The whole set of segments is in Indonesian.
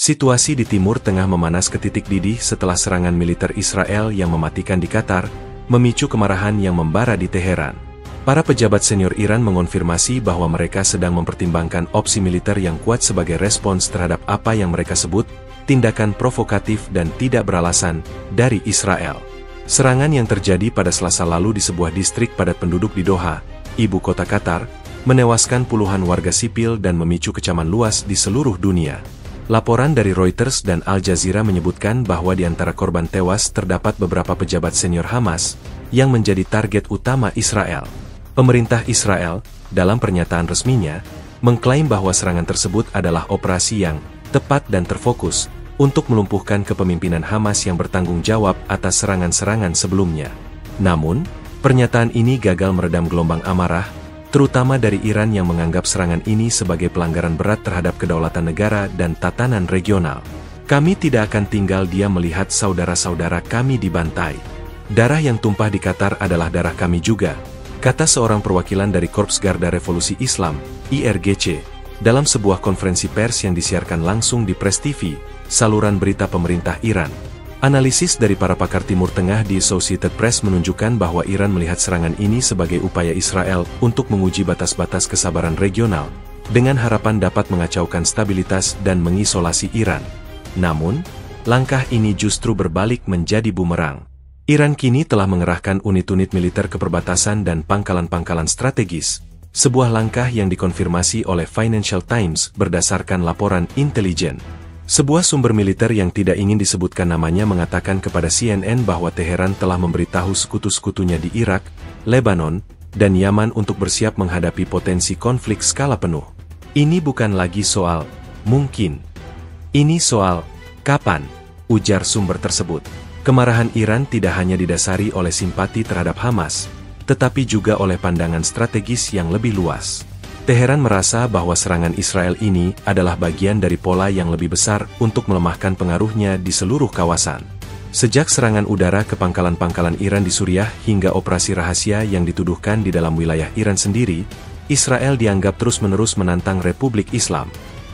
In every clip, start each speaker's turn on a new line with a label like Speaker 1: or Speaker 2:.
Speaker 1: Situasi di Timur Tengah memanas ke titik didih setelah serangan militer Israel yang mematikan di Qatar, memicu kemarahan yang membara di Teheran. Para pejabat senior Iran mengonfirmasi bahwa mereka sedang mempertimbangkan opsi militer yang kuat sebagai respons terhadap apa yang mereka sebut tindakan provokatif dan tidak beralasan dari Israel. Serangan yang terjadi pada Selasa lalu di sebuah distrik padat penduduk di Doha, ibu kota Qatar, menewaskan puluhan warga sipil dan memicu kecaman luas di seluruh dunia. Laporan dari Reuters dan Al Jazeera menyebutkan bahwa di antara korban tewas terdapat beberapa pejabat senior Hamas yang menjadi target utama Israel. Pemerintah Israel, dalam pernyataan resminya, mengklaim bahwa serangan tersebut adalah operasi yang tepat dan terfokus untuk melumpuhkan kepemimpinan Hamas yang bertanggung jawab atas serangan-serangan sebelumnya. Namun, pernyataan ini gagal meredam gelombang amarah, terutama dari Iran yang menganggap serangan ini sebagai pelanggaran berat terhadap kedaulatan negara dan tatanan regional. Kami tidak akan tinggal diam melihat saudara-saudara kami dibantai. Darah yang tumpah di Qatar adalah darah kami juga, kata seorang perwakilan dari Korps Garda Revolusi Islam, IRGC, dalam sebuah konferensi pers yang disiarkan langsung di Press TV, saluran berita pemerintah Iran. Analisis dari para pakar Timur Tengah di Associated Press menunjukkan bahwa Iran melihat serangan ini sebagai upaya Israel untuk menguji batas-batas kesabaran regional, dengan harapan dapat mengacaukan stabilitas dan mengisolasi Iran. Namun, langkah ini justru berbalik menjadi bumerang. Iran kini telah mengerahkan unit-unit militer ke perbatasan dan pangkalan-pangkalan strategis, sebuah langkah yang dikonfirmasi oleh Financial Times berdasarkan laporan intelijen. Sebuah sumber militer yang tidak ingin disebutkan namanya mengatakan kepada CNN bahwa Teheran telah memberitahu sekutu-sekutunya di Irak, Lebanon, dan Yaman untuk bersiap menghadapi potensi konflik skala penuh. Ini bukan lagi soal mungkin. Ini soal kapan, ujar sumber tersebut. Kemarahan Iran tidak hanya didasari oleh simpati terhadap Hamas, tetapi juga oleh pandangan strategis yang lebih luas. Teheran merasa bahwa serangan Israel ini adalah bagian dari pola yang lebih besar untuk melemahkan pengaruhnya di seluruh kawasan. Sejak serangan udara ke pangkalan-pangkalan Iran di Suriah hingga operasi rahasia yang dituduhkan di dalam wilayah Iran sendiri, Israel dianggap terus-menerus menantang Republik Islam.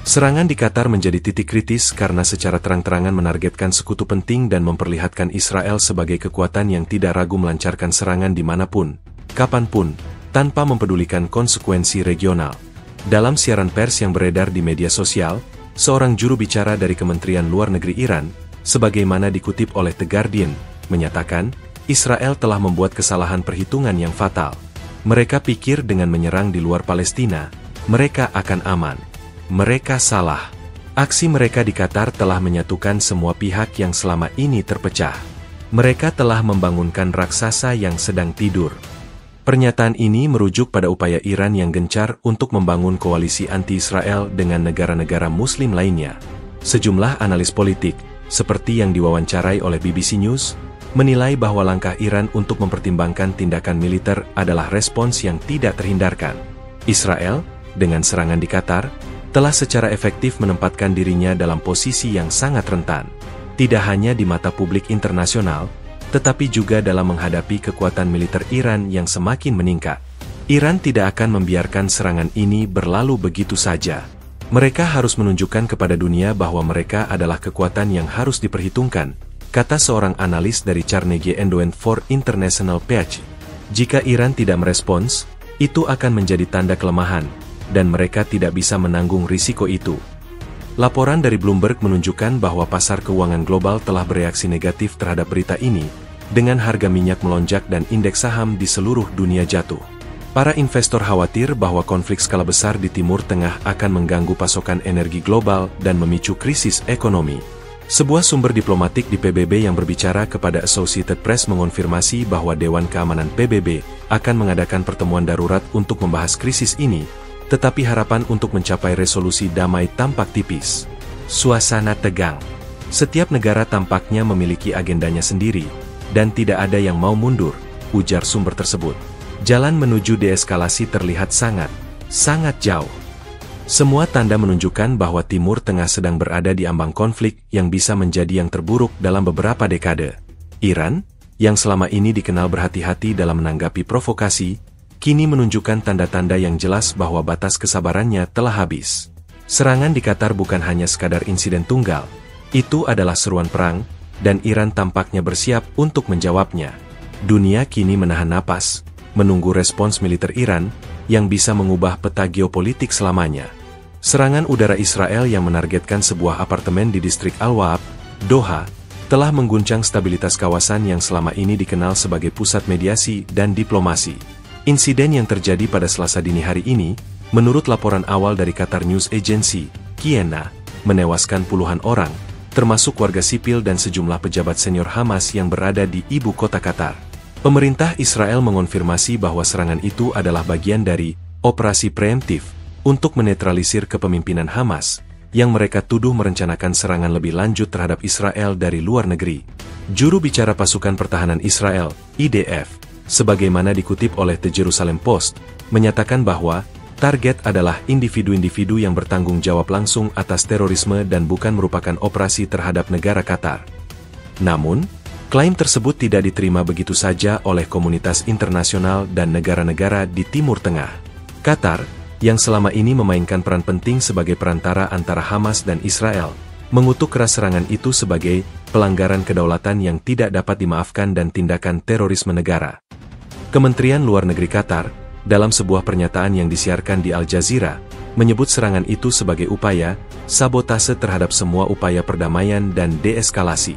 Speaker 1: Serangan di Qatar menjadi titik kritis karena secara terang-terangan menargetkan sekutu penting dan memperlihatkan Israel sebagai kekuatan yang tidak ragu melancarkan serangan dimanapun, kapanpun, tanpa mempedulikan konsekuensi regional. Dalam siaran pers yang beredar di media sosial, seorang juru bicara dari Kementerian Luar Negeri Iran, sebagaimana dikutip oleh The Guardian, menyatakan, Israel telah membuat kesalahan perhitungan yang fatal. Mereka pikir dengan menyerang di luar Palestina, mereka akan aman. Mereka salah. Aksi mereka di Qatar telah menyatukan semua pihak yang selama ini terpecah. Mereka telah membangunkan raksasa yang sedang tidur. Pernyataan ini merujuk pada upaya Iran yang gencar untuk membangun koalisi anti-Israel dengan negara-negara Muslim lainnya. Sejumlah analis politik, seperti yang diwawancarai oleh BBC News, menilai bahwa langkah Iran untuk mempertimbangkan tindakan militer adalah respons yang tidak terhindarkan. Israel, dengan serangan di Qatar, telah secara efektif menempatkan dirinya dalam posisi yang sangat rentan. Tidak hanya di mata publik internasional, tetapi juga dalam menghadapi kekuatan militer Iran yang semakin meningkat. Iran tidak akan membiarkan serangan ini berlalu begitu saja. Mereka harus menunjukkan kepada dunia bahwa mereka adalah kekuatan yang harus diperhitungkan, kata seorang analis dari Carnegie Endowment for International Peace. Jika Iran tidak merespons, itu akan menjadi tanda kelemahan, dan mereka tidak bisa menanggung risiko itu. Laporan dari Bloomberg menunjukkan bahwa pasar keuangan global telah bereaksi negatif terhadap berita ini, dengan harga minyak melonjak dan indeks saham di seluruh dunia jatuh. Para investor khawatir bahwa konflik skala besar di Timur Tengah akan mengganggu pasokan energi global dan memicu krisis ekonomi. Sebuah sumber diplomatik di PBB yang berbicara kepada Associated Press mengonfirmasi bahwa Dewan Keamanan PBB akan mengadakan pertemuan darurat untuk membahas krisis ini, tetapi harapan untuk mencapai resolusi damai tampak tipis. Suasana tegang. Setiap negara tampaknya memiliki agendanya sendiri, dan tidak ada yang mau mundur, ujar sumber tersebut. Jalan menuju deeskalasi terlihat sangat jauh. Semua tanda menunjukkan bahwa Timur Tengah sedang berada di ambang konflik yang bisa menjadi yang terburuk dalam beberapa dekade. Iran, yang selama ini dikenal berhati-hati dalam menanggapi provokasi, kini menunjukkan tanda-tanda yang jelas bahwa batas kesabarannya telah habis. Serangan di Qatar bukan hanya sekadar insiden tunggal, itu adalah seruan perang, dan Iran tampaknya bersiap untuk menjawabnya. Dunia kini menahan napas, menunggu respons militer Iran, yang bisa mengubah peta geopolitik selamanya. Serangan udara Israel yang menargetkan sebuah apartemen di distrik Al-Waab, Doha, telah mengguncang stabilitas kawasan yang selama ini dikenal sebagai pusat mediasi dan diplomasi. Insiden yang terjadi pada Selasa dini hari ini, menurut laporan awal dari Qatar News Agency, Kiena, menewaskan puluhan orang, termasuk warga sipil dan sejumlah pejabat senior Hamas yang berada di ibu kota Qatar. Pemerintah Israel mengonfirmasi bahwa serangan itu adalah bagian dari operasi preemptif untuk menetralisir kepemimpinan Hamas, yang mereka tuduh merencanakan serangan lebih lanjut terhadap Israel dari luar negeri. Juru bicara pasukan pertahanan Israel, IDF, sebagaimana dikutip oleh The Jerusalem Post, menyatakan bahwa target adalah individu-individu yang bertanggung jawab langsung atas terorisme dan bukan merupakan operasi terhadap negara Qatar. Namun, klaim tersebut tidak diterima begitu saja oleh komunitas internasional dan negara-negara di Timur Tengah. Qatar, yang selama ini memainkan peran penting sebagai perantara antara Hamas dan Israel, mengutuk keras serangan itu sebagai pelanggaran kedaulatan yang tidak dapat dimaafkan dan tindakan terorisme negara. Kementerian Luar Negeri Qatar, dalam sebuah pernyataan yang disiarkan di Al Jazeera, menyebut serangan itu sebagai upaya sabotase terhadap semua upaya perdamaian dan deeskalasi.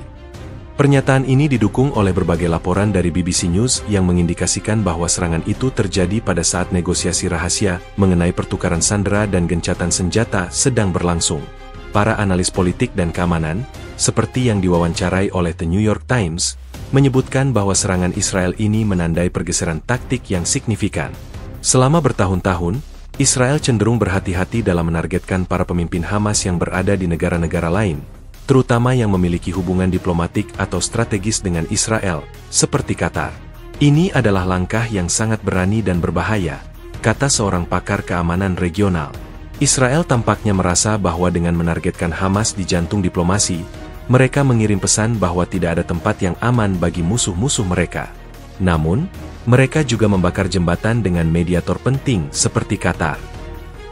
Speaker 1: Pernyataan ini didukung oleh berbagai laporan dari BBC News yang mengindikasikan bahwa serangan itu terjadi pada saat negosiasi rahasia mengenai pertukaran sandera dan gencatan senjata sedang berlangsung. Para analis politik dan keamanan, seperti yang diwawancarai oleh The New York Times, menyebutkan bahwa serangan Israel ini menandai pergeseran taktik yang signifikan. Selama bertahun-tahun, Israel cenderung berhati-hati dalam menargetkan para pemimpin Hamas yang berada di negara-negara lain, terutama yang memiliki hubungan diplomatik atau strategis dengan Israel, seperti Qatar. Ini adalah langkah yang sangat berani dan berbahaya, kata seorang pakar keamanan regional. Israel tampaknya merasa bahwa dengan menargetkan Hamas di jantung diplomasi, mereka mengirim pesan bahwa tidak ada tempat yang aman bagi musuh-musuh mereka. Namun, mereka juga membakar jembatan dengan mediator penting seperti Qatar.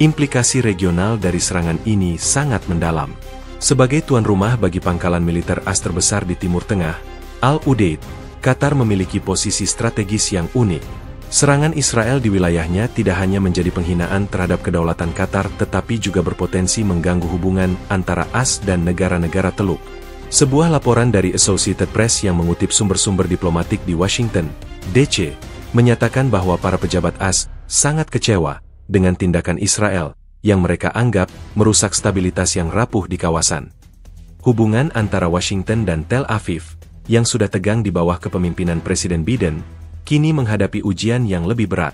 Speaker 1: Implikasi regional dari serangan ini sangat mendalam. Sebagai tuan rumah bagi pangkalan militer AS terbesar di Timur Tengah, Al-Udeid, Qatar memiliki posisi strategis yang unik. Serangan Israel di wilayahnya tidak hanya menjadi penghinaan terhadap kedaulatan Qatar tetapi juga berpotensi mengganggu hubungan antara AS dan negara-negara Teluk. Sebuah laporan dari Associated Press yang mengutip sumber-sumber diplomatik di Washington, D.C., menyatakan bahwa para pejabat AS sangat kecewa dengan tindakan Israel, yang mereka anggap merusak stabilitas yang rapuh di kawasan. Hubungan antara Washington dan Tel Aviv, yang sudah tegang di bawah kepemimpinan Presiden Biden, kini menghadapi ujian yang lebih berat.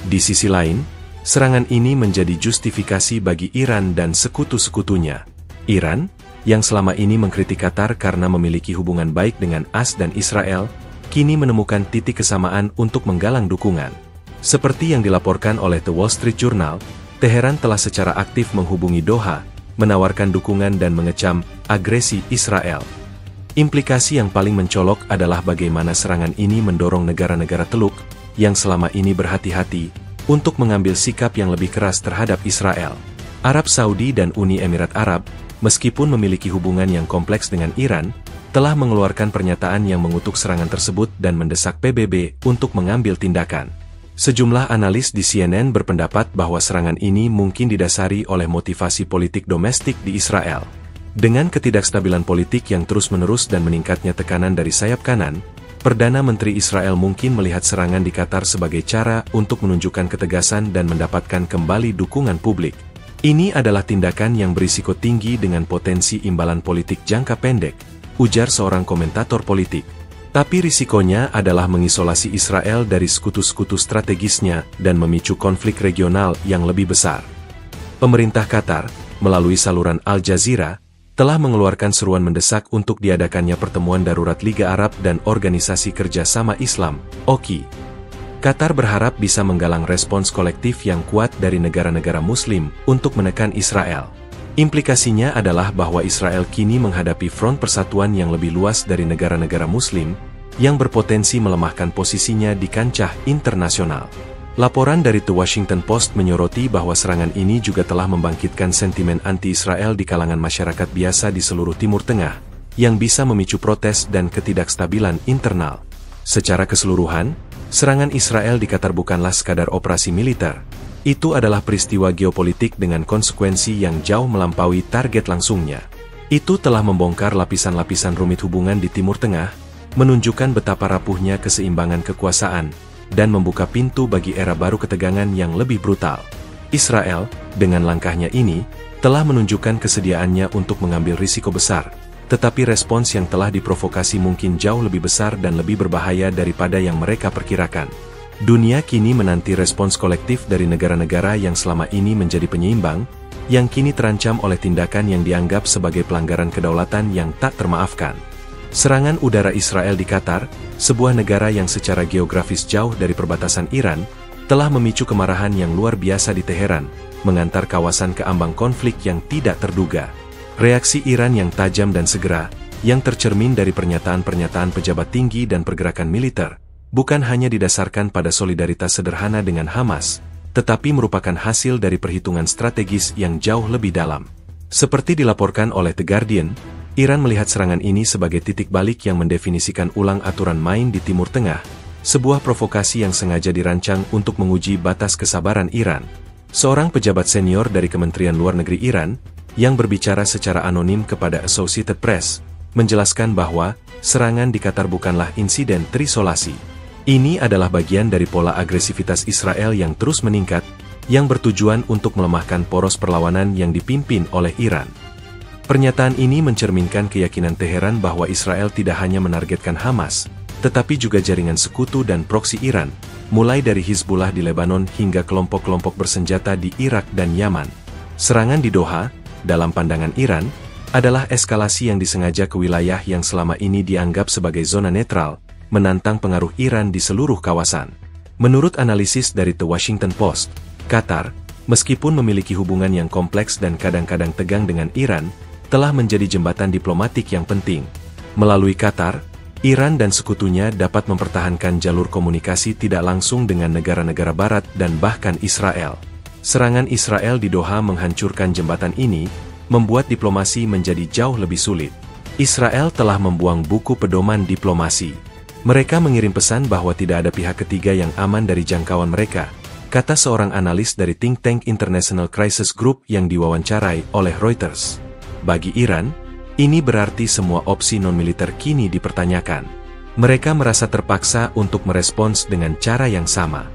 Speaker 1: Di sisi lain, serangan ini menjadi justifikasi bagi Iran dan sekutu-sekutunya. Iran, yang selama ini mengkritik Qatar karena memiliki hubungan baik dengan AS dan Israel, kini menemukan titik kesamaan untuk menggalang dukungan. Seperti yang dilaporkan oleh The Wall Street Journal, Teheran telah secara aktif menghubungi Doha, menawarkan dukungan dan mengecam agresi Israel. Implikasi yang paling mencolok adalah bagaimana serangan ini mendorong negara-negara Teluk, yang selama ini berhati-hati, untuk mengambil sikap yang lebih keras terhadap Israel. Arab Saudi dan Uni Emirat Arab, meskipun memiliki hubungan yang kompleks dengan Iran, telah mengeluarkan pernyataan yang mengutuk serangan tersebut dan mendesak PBB untuk mengambil tindakan. Sejumlah analis di CNN berpendapat bahwa serangan ini mungkin didasari oleh motivasi politik domestik di Israel. Dengan ketidakstabilan politik yang terus-menerus dan meningkatnya tekanan dari sayap kanan, Perdana Menteri Israel mungkin melihat serangan di Qatar sebagai cara untuk menunjukkan ketegasan dan mendapatkan kembali dukungan publik. Ini adalah tindakan yang berisiko tinggi dengan potensi imbalan politik jangka pendek, ujar seorang komentator politik. Tapi risikonya adalah mengisolasi Israel dari sekutu-sekutu strategisnya dan memicu konflik regional yang lebih besar. Pemerintah Qatar, melalui saluran Al Jazeera, telah mengeluarkan seruan mendesak untuk diadakannya pertemuan darurat Liga Arab dan Organisasi Kerjasama Islam, OKI. Qatar berharap bisa menggalang respons kolektif yang kuat dari negara-negara Muslim untuk menekan Israel. Implikasinya adalah bahwa Israel kini menghadapi front persatuan yang lebih luas dari negara-negara Muslim, yang berpotensi melemahkan posisinya di kancah internasional. Laporan dari The Washington Post menyoroti bahwa serangan ini juga telah membangkitkan sentimen anti-Israel di kalangan masyarakat biasa di seluruh Timur Tengah, yang bisa memicu protes dan ketidakstabilan internal. Secara keseluruhan, serangan Israel di Qatar bukanlah sekadar operasi militer. Itu adalah peristiwa geopolitik dengan konsekuensi yang jauh melampaui target langsungnya. Itu telah membongkar lapisan-lapisan rumit hubungan di Timur Tengah, menunjukkan betapa rapuhnya keseimbangan kekuasaan, dan membuka pintu bagi era baru ketegangan yang lebih brutal. Israel, dengan langkahnya ini, telah menunjukkan kesediaannya untuk mengambil risiko besar, tetapi respons yang telah diprovokasi mungkin jauh lebih besar dan lebih berbahaya daripada yang mereka perkirakan. Dunia kini menanti respons kolektif dari negara-negara yang selama ini menjadi penyeimbang, yang kini terancam oleh tindakan yang dianggap sebagai pelanggaran kedaulatan yang tak termaafkan. Serangan udara Israel di Qatar, sebuah negara yang secara geografis jauh dari perbatasan Iran, telah memicu kemarahan yang luar biasa di Teheran, mengantar kawasan ke ambang konflik yang tidak terduga. Reaksi Iran yang tajam dan segera, yang tercermin dari pernyataan-pernyataan pejabat tinggi dan pergerakan militer, bukan hanya didasarkan pada solidaritas sederhana dengan Hamas, tetapi merupakan hasil dari perhitungan strategis yang jauh lebih dalam. Seperti dilaporkan oleh The Guardian, Iran melihat serangan ini sebagai titik balik yang mendefinisikan ulang aturan main di Timur Tengah, sebuah provokasi yang sengaja dirancang untuk menguji batas kesabaran Iran. Seorang pejabat senior dari Kementerian Luar Negeri Iran, yang berbicara secara anonim kepada Associated Press, menjelaskan bahwa serangan di Qatar bukanlah insiden terisolasi. Ini adalah bagian dari pola agresivitas Israel yang terus meningkat, yang bertujuan untuk melemahkan poros perlawanan yang dipimpin oleh Iran. Pernyataan ini mencerminkan keyakinan Teheran bahwa Israel tidak hanya menargetkan Hamas, tetapi juga jaringan sekutu dan proksi Iran, mulai dari Hizbullah di Lebanon hingga kelompok-kelompok bersenjata di Irak dan Yaman. Serangan di Doha, dalam pandangan Iran, adalah eskalasi yang disengaja ke wilayah yang selama ini dianggap sebagai zona netral, menantang pengaruh Iran di seluruh kawasan. Menurut analisis dari The Washington Post, Qatar, meskipun memiliki hubungan yang kompleks dan kadang-kadang tegang dengan Iran, telah menjadi jembatan diplomatik yang penting. Melalui Qatar, Iran dan sekutunya dapat mempertahankan jalur komunikasi tidak langsung dengan negara-negara Barat dan bahkan Israel. Serangan Israel di Doha menghancurkan jembatan ini, membuat diplomasi menjadi jauh lebih sulit. Israel telah membuang buku pedoman diplomasi. Mereka mengirim pesan bahwa tidak ada pihak ketiga yang aman dari jangkauan mereka, kata seorang analis dari think tank International Crisis Group yang diwawancarai oleh Reuters. Bagi Iran, ini berarti semua opsi non-militer kini dipertanyakan. Mereka merasa terpaksa untuk merespons dengan cara yang sama.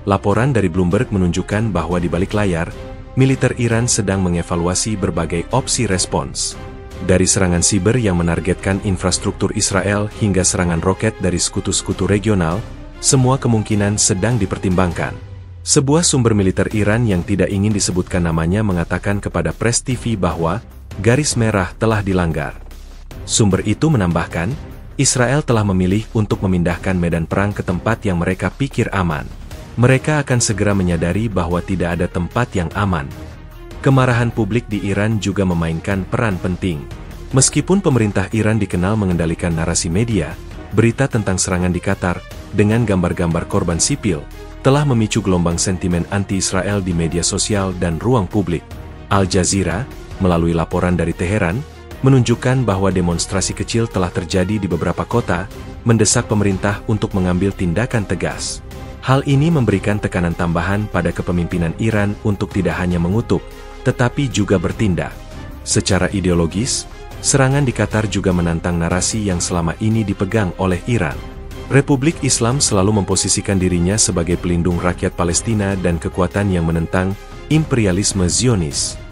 Speaker 1: Laporan dari Bloomberg menunjukkan bahwa di balik layar, militer Iran sedang mengevaluasi berbagai opsi respons. Dari serangan siber yang menargetkan infrastruktur Israel hingga serangan roket dari sekutu-sekutu regional, semua kemungkinan sedang dipertimbangkan. Sebuah sumber militer Iran yang tidak ingin disebutkan namanya mengatakan kepada Press TV bahwa garis merah telah dilanggar. Sumber itu menambahkan, Israel telah memilih untuk memindahkan medan perang ke tempat yang mereka pikir aman. Mereka akan segera menyadari bahwa tidak ada tempat yang aman. Kemarahan publik di Iran juga memainkan peran penting. Meskipun pemerintah Iran dikenal mengendalikan narasi media, berita tentang serangan di Qatar, dengan gambar-gambar korban sipil, telah memicu gelombang sentimen anti-Israel di media sosial dan ruang publik. Al Jazeera, melalui laporan dari Teheran, menunjukkan bahwa demonstrasi kecil telah terjadi di beberapa kota, mendesak pemerintah untuk mengambil tindakan tegas. Hal ini memberikan tekanan tambahan pada kepemimpinan Iran untuk tidak hanya mengutuk, tetapi juga bertindak. Secara ideologis, serangan di Qatar juga menantang narasi yang selama ini dipegang oleh Iran. Republik Islam selalu memposisikan dirinya sebagai pelindung rakyat Palestina dan kekuatan yang menentang imperialisme Zionis.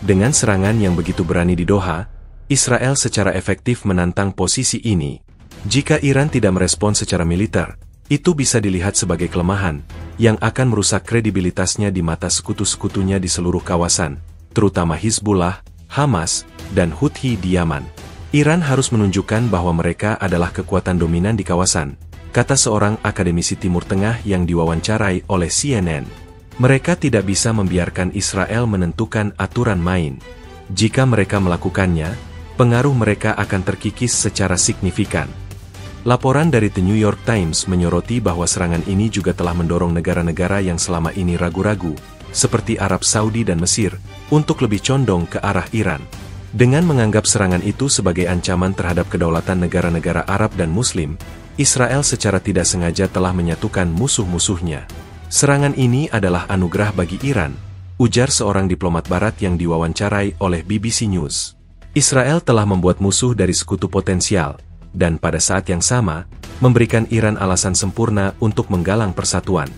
Speaker 1: Dengan serangan yang begitu berani di Doha, Israel secara efektif menantang posisi ini. Jika Iran tidak merespons secara militer, itu bisa dilihat sebagai kelemahan, yang akan merusak kredibilitasnya di mata sekutu-sekutunya di seluruh kawasan, terutama Hizbullah, Hamas, dan Houthi di Yaman. Iran harus menunjukkan bahwa mereka adalah kekuatan dominan di kawasan, kata seorang akademisi Timur Tengah yang diwawancarai oleh CNN. Mereka tidak bisa membiarkan Israel menentukan aturan main. Jika mereka melakukannya, pengaruh mereka akan terkikis secara signifikan. Laporan dari The New York Times menyoroti bahwa serangan ini juga telah mendorong negara-negara yang selama ini ragu-ragu, seperti Arab Saudi dan Mesir, untuk lebih condong ke arah Iran. Dengan menganggap serangan itu sebagai ancaman terhadap kedaulatan negara-negara Arab dan Muslim, Israel secara tidak sengaja telah menyatukan musuh-musuhnya. Serangan ini adalah anugerah bagi Iran, ujar seorang diplomat barat yang diwawancarai oleh BBC News. Israel telah membuat musuh dari sekutu potensial, dan pada saat yang sama, memberikan Iran alasan sempurna untuk menggalang persatuan.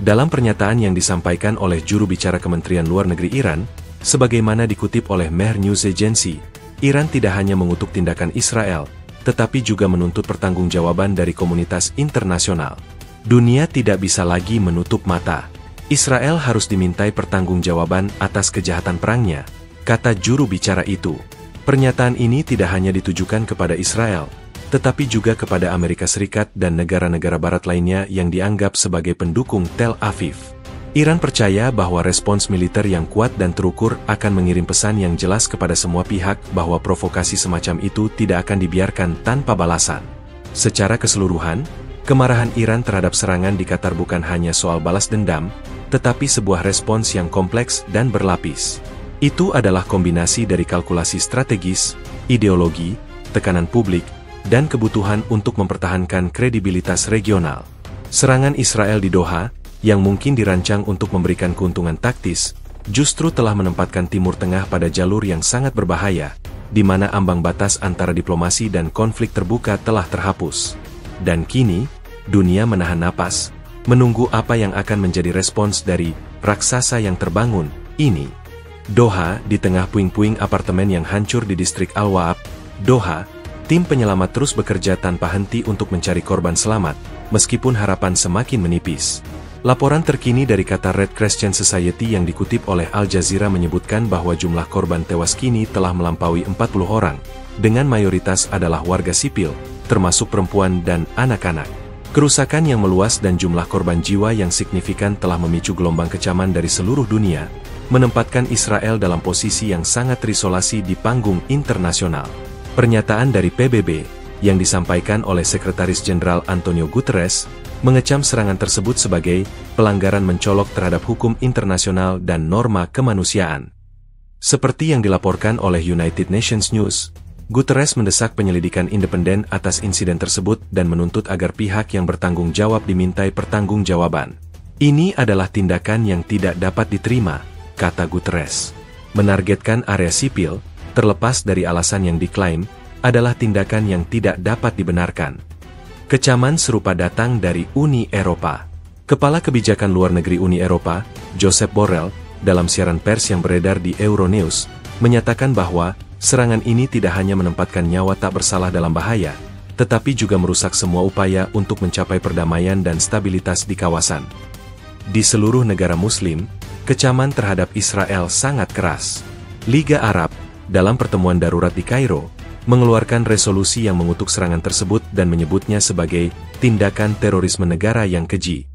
Speaker 1: Dalam pernyataan yang disampaikan oleh juru bicara Kementerian Luar Negeri Iran, sebagaimana dikutip oleh Mehr News Agency, Iran tidak hanya mengutuk tindakan Israel, tetapi juga menuntut pertanggungjawaban dari komunitas internasional. Dunia tidak bisa lagi menutup mata. Israel harus dimintai pertanggungjawaban atas kejahatan perangnya, kata juru bicara itu. Pernyataan ini tidak hanya ditujukan kepada Israel, tetapi juga kepada Amerika Serikat dan negara-negara barat lainnya yang dianggap sebagai pendukung Tel Aviv. Iran percaya bahwa respons militer yang kuat dan terukur akan mengirim pesan yang jelas kepada semua pihak bahwa provokasi semacam itu tidak akan dibiarkan tanpa balasan. Secara keseluruhan, kemarahan Iran terhadap serangan di Qatar bukan hanya soal balas dendam, tetapi sebuah respons yang kompleks dan berlapis. Itu adalah kombinasi dari kalkulasi strategis, ideologi, tekanan publik, dan kebutuhan untuk mempertahankan kredibilitas regional. Serangan Israel di Doha, yang mungkin dirancang untuk memberikan keuntungan taktis, justru telah menempatkan Timur Tengah pada jalur yang sangat berbahaya, di mana ambang batas antara diplomasi dan konflik terbuka telah terhapus. Dan kini, dunia menahan napas, menunggu apa yang akan menjadi respons dari raksasa yang terbangun ini. Doha, di tengah puing-puing apartemen yang hancur di distrik Al-Waab, Doha, tim penyelamat terus bekerja tanpa henti untuk mencari korban selamat, meskipun harapan semakin menipis. Laporan terkini dari Qatar Red Crescent Society yang dikutip oleh Al Jazeera menyebutkan bahwa jumlah korban tewas kini telah melampaui 40 orang, dengan mayoritas adalah warga sipil, termasuk perempuan dan anak-anak. Kerusakan yang meluas dan jumlah korban jiwa yang signifikan telah memicu gelombang kecaman dari seluruh dunia, menempatkan Israel dalam posisi yang sangat terisolasi di panggung internasional. Pernyataan dari PBB, yang disampaikan oleh Sekretaris Jenderal Antonio Guterres, mengecam serangan tersebut sebagai pelanggaran mencolok terhadap hukum internasional dan norma kemanusiaan. Seperti yang dilaporkan oleh United Nations News, Guterres mendesak penyelidikan independen atas insiden tersebut dan menuntut agar pihak yang bertanggung jawab dimintai pertanggungjawaban. Ini adalah tindakan yang tidak dapat diterima, kata Guterres. Menargetkan area sipil, terlepas dari alasan yang diklaim, adalah tindakan yang tidak dapat dibenarkan. Kecaman serupa datang dari Uni Eropa. Kepala Kebijakan Luar Negeri Uni Eropa, Josep Borrell, dalam siaran pers yang beredar di Euronews, menyatakan bahwa serangan ini tidak hanya menempatkan nyawa tak bersalah dalam bahaya, tetapi juga merusak semua upaya untuk mencapai perdamaian dan stabilitas di kawasan. Di seluruh negara Muslim, kecaman terhadap Israel sangat keras. Liga Arab, dalam pertemuan darurat di Kairo, mengeluarkan resolusi yang mengutuk serangan tersebut dan menyebutnya sebagai tindakan terorisme negara yang keji.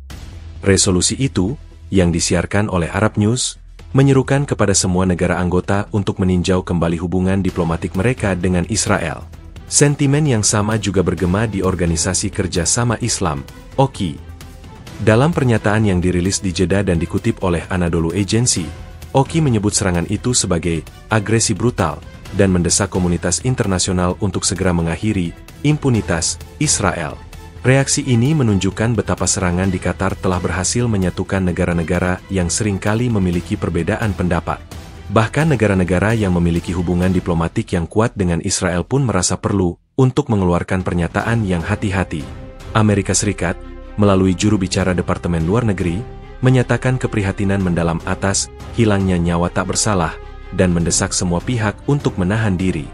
Speaker 1: Resolusi itu, yang disiarkan oleh Arab News, menyerukan kepada semua negara anggota untuk meninjau kembali hubungan diplomatik mereka dengan Israel. Sentimen yang sama juga bergema di Organisasi Kerjasama Islam, OKI. Dalam pernyataan yang dirilis di Jeddah dan dikutip oleh Anadolu Agency, OKI menyebut serangan itu sebagai agresi brutal dan mendesak komunitas internasional untuk segera mengakhiri impunitas Israel. Reaksi ini menunjukkan betapa serangan di Qatar telah berhasil menyatukan negara-negara yang seringkali memiliki perbedaan pendapat. Bahkan negara-negara yang memiliki hubungan diplomatik yang kuat dengan Israel pun merasa perlu untuk mengeluarkan pernyataan yang hati-hati. Amerika Serikat, melalui juru bicara Departemen Luar Negeri, menyatakan keprihatinan mendalam atas hilangnya nyawa tak bersalah dan mendesak semua pihak untuk menahan diri.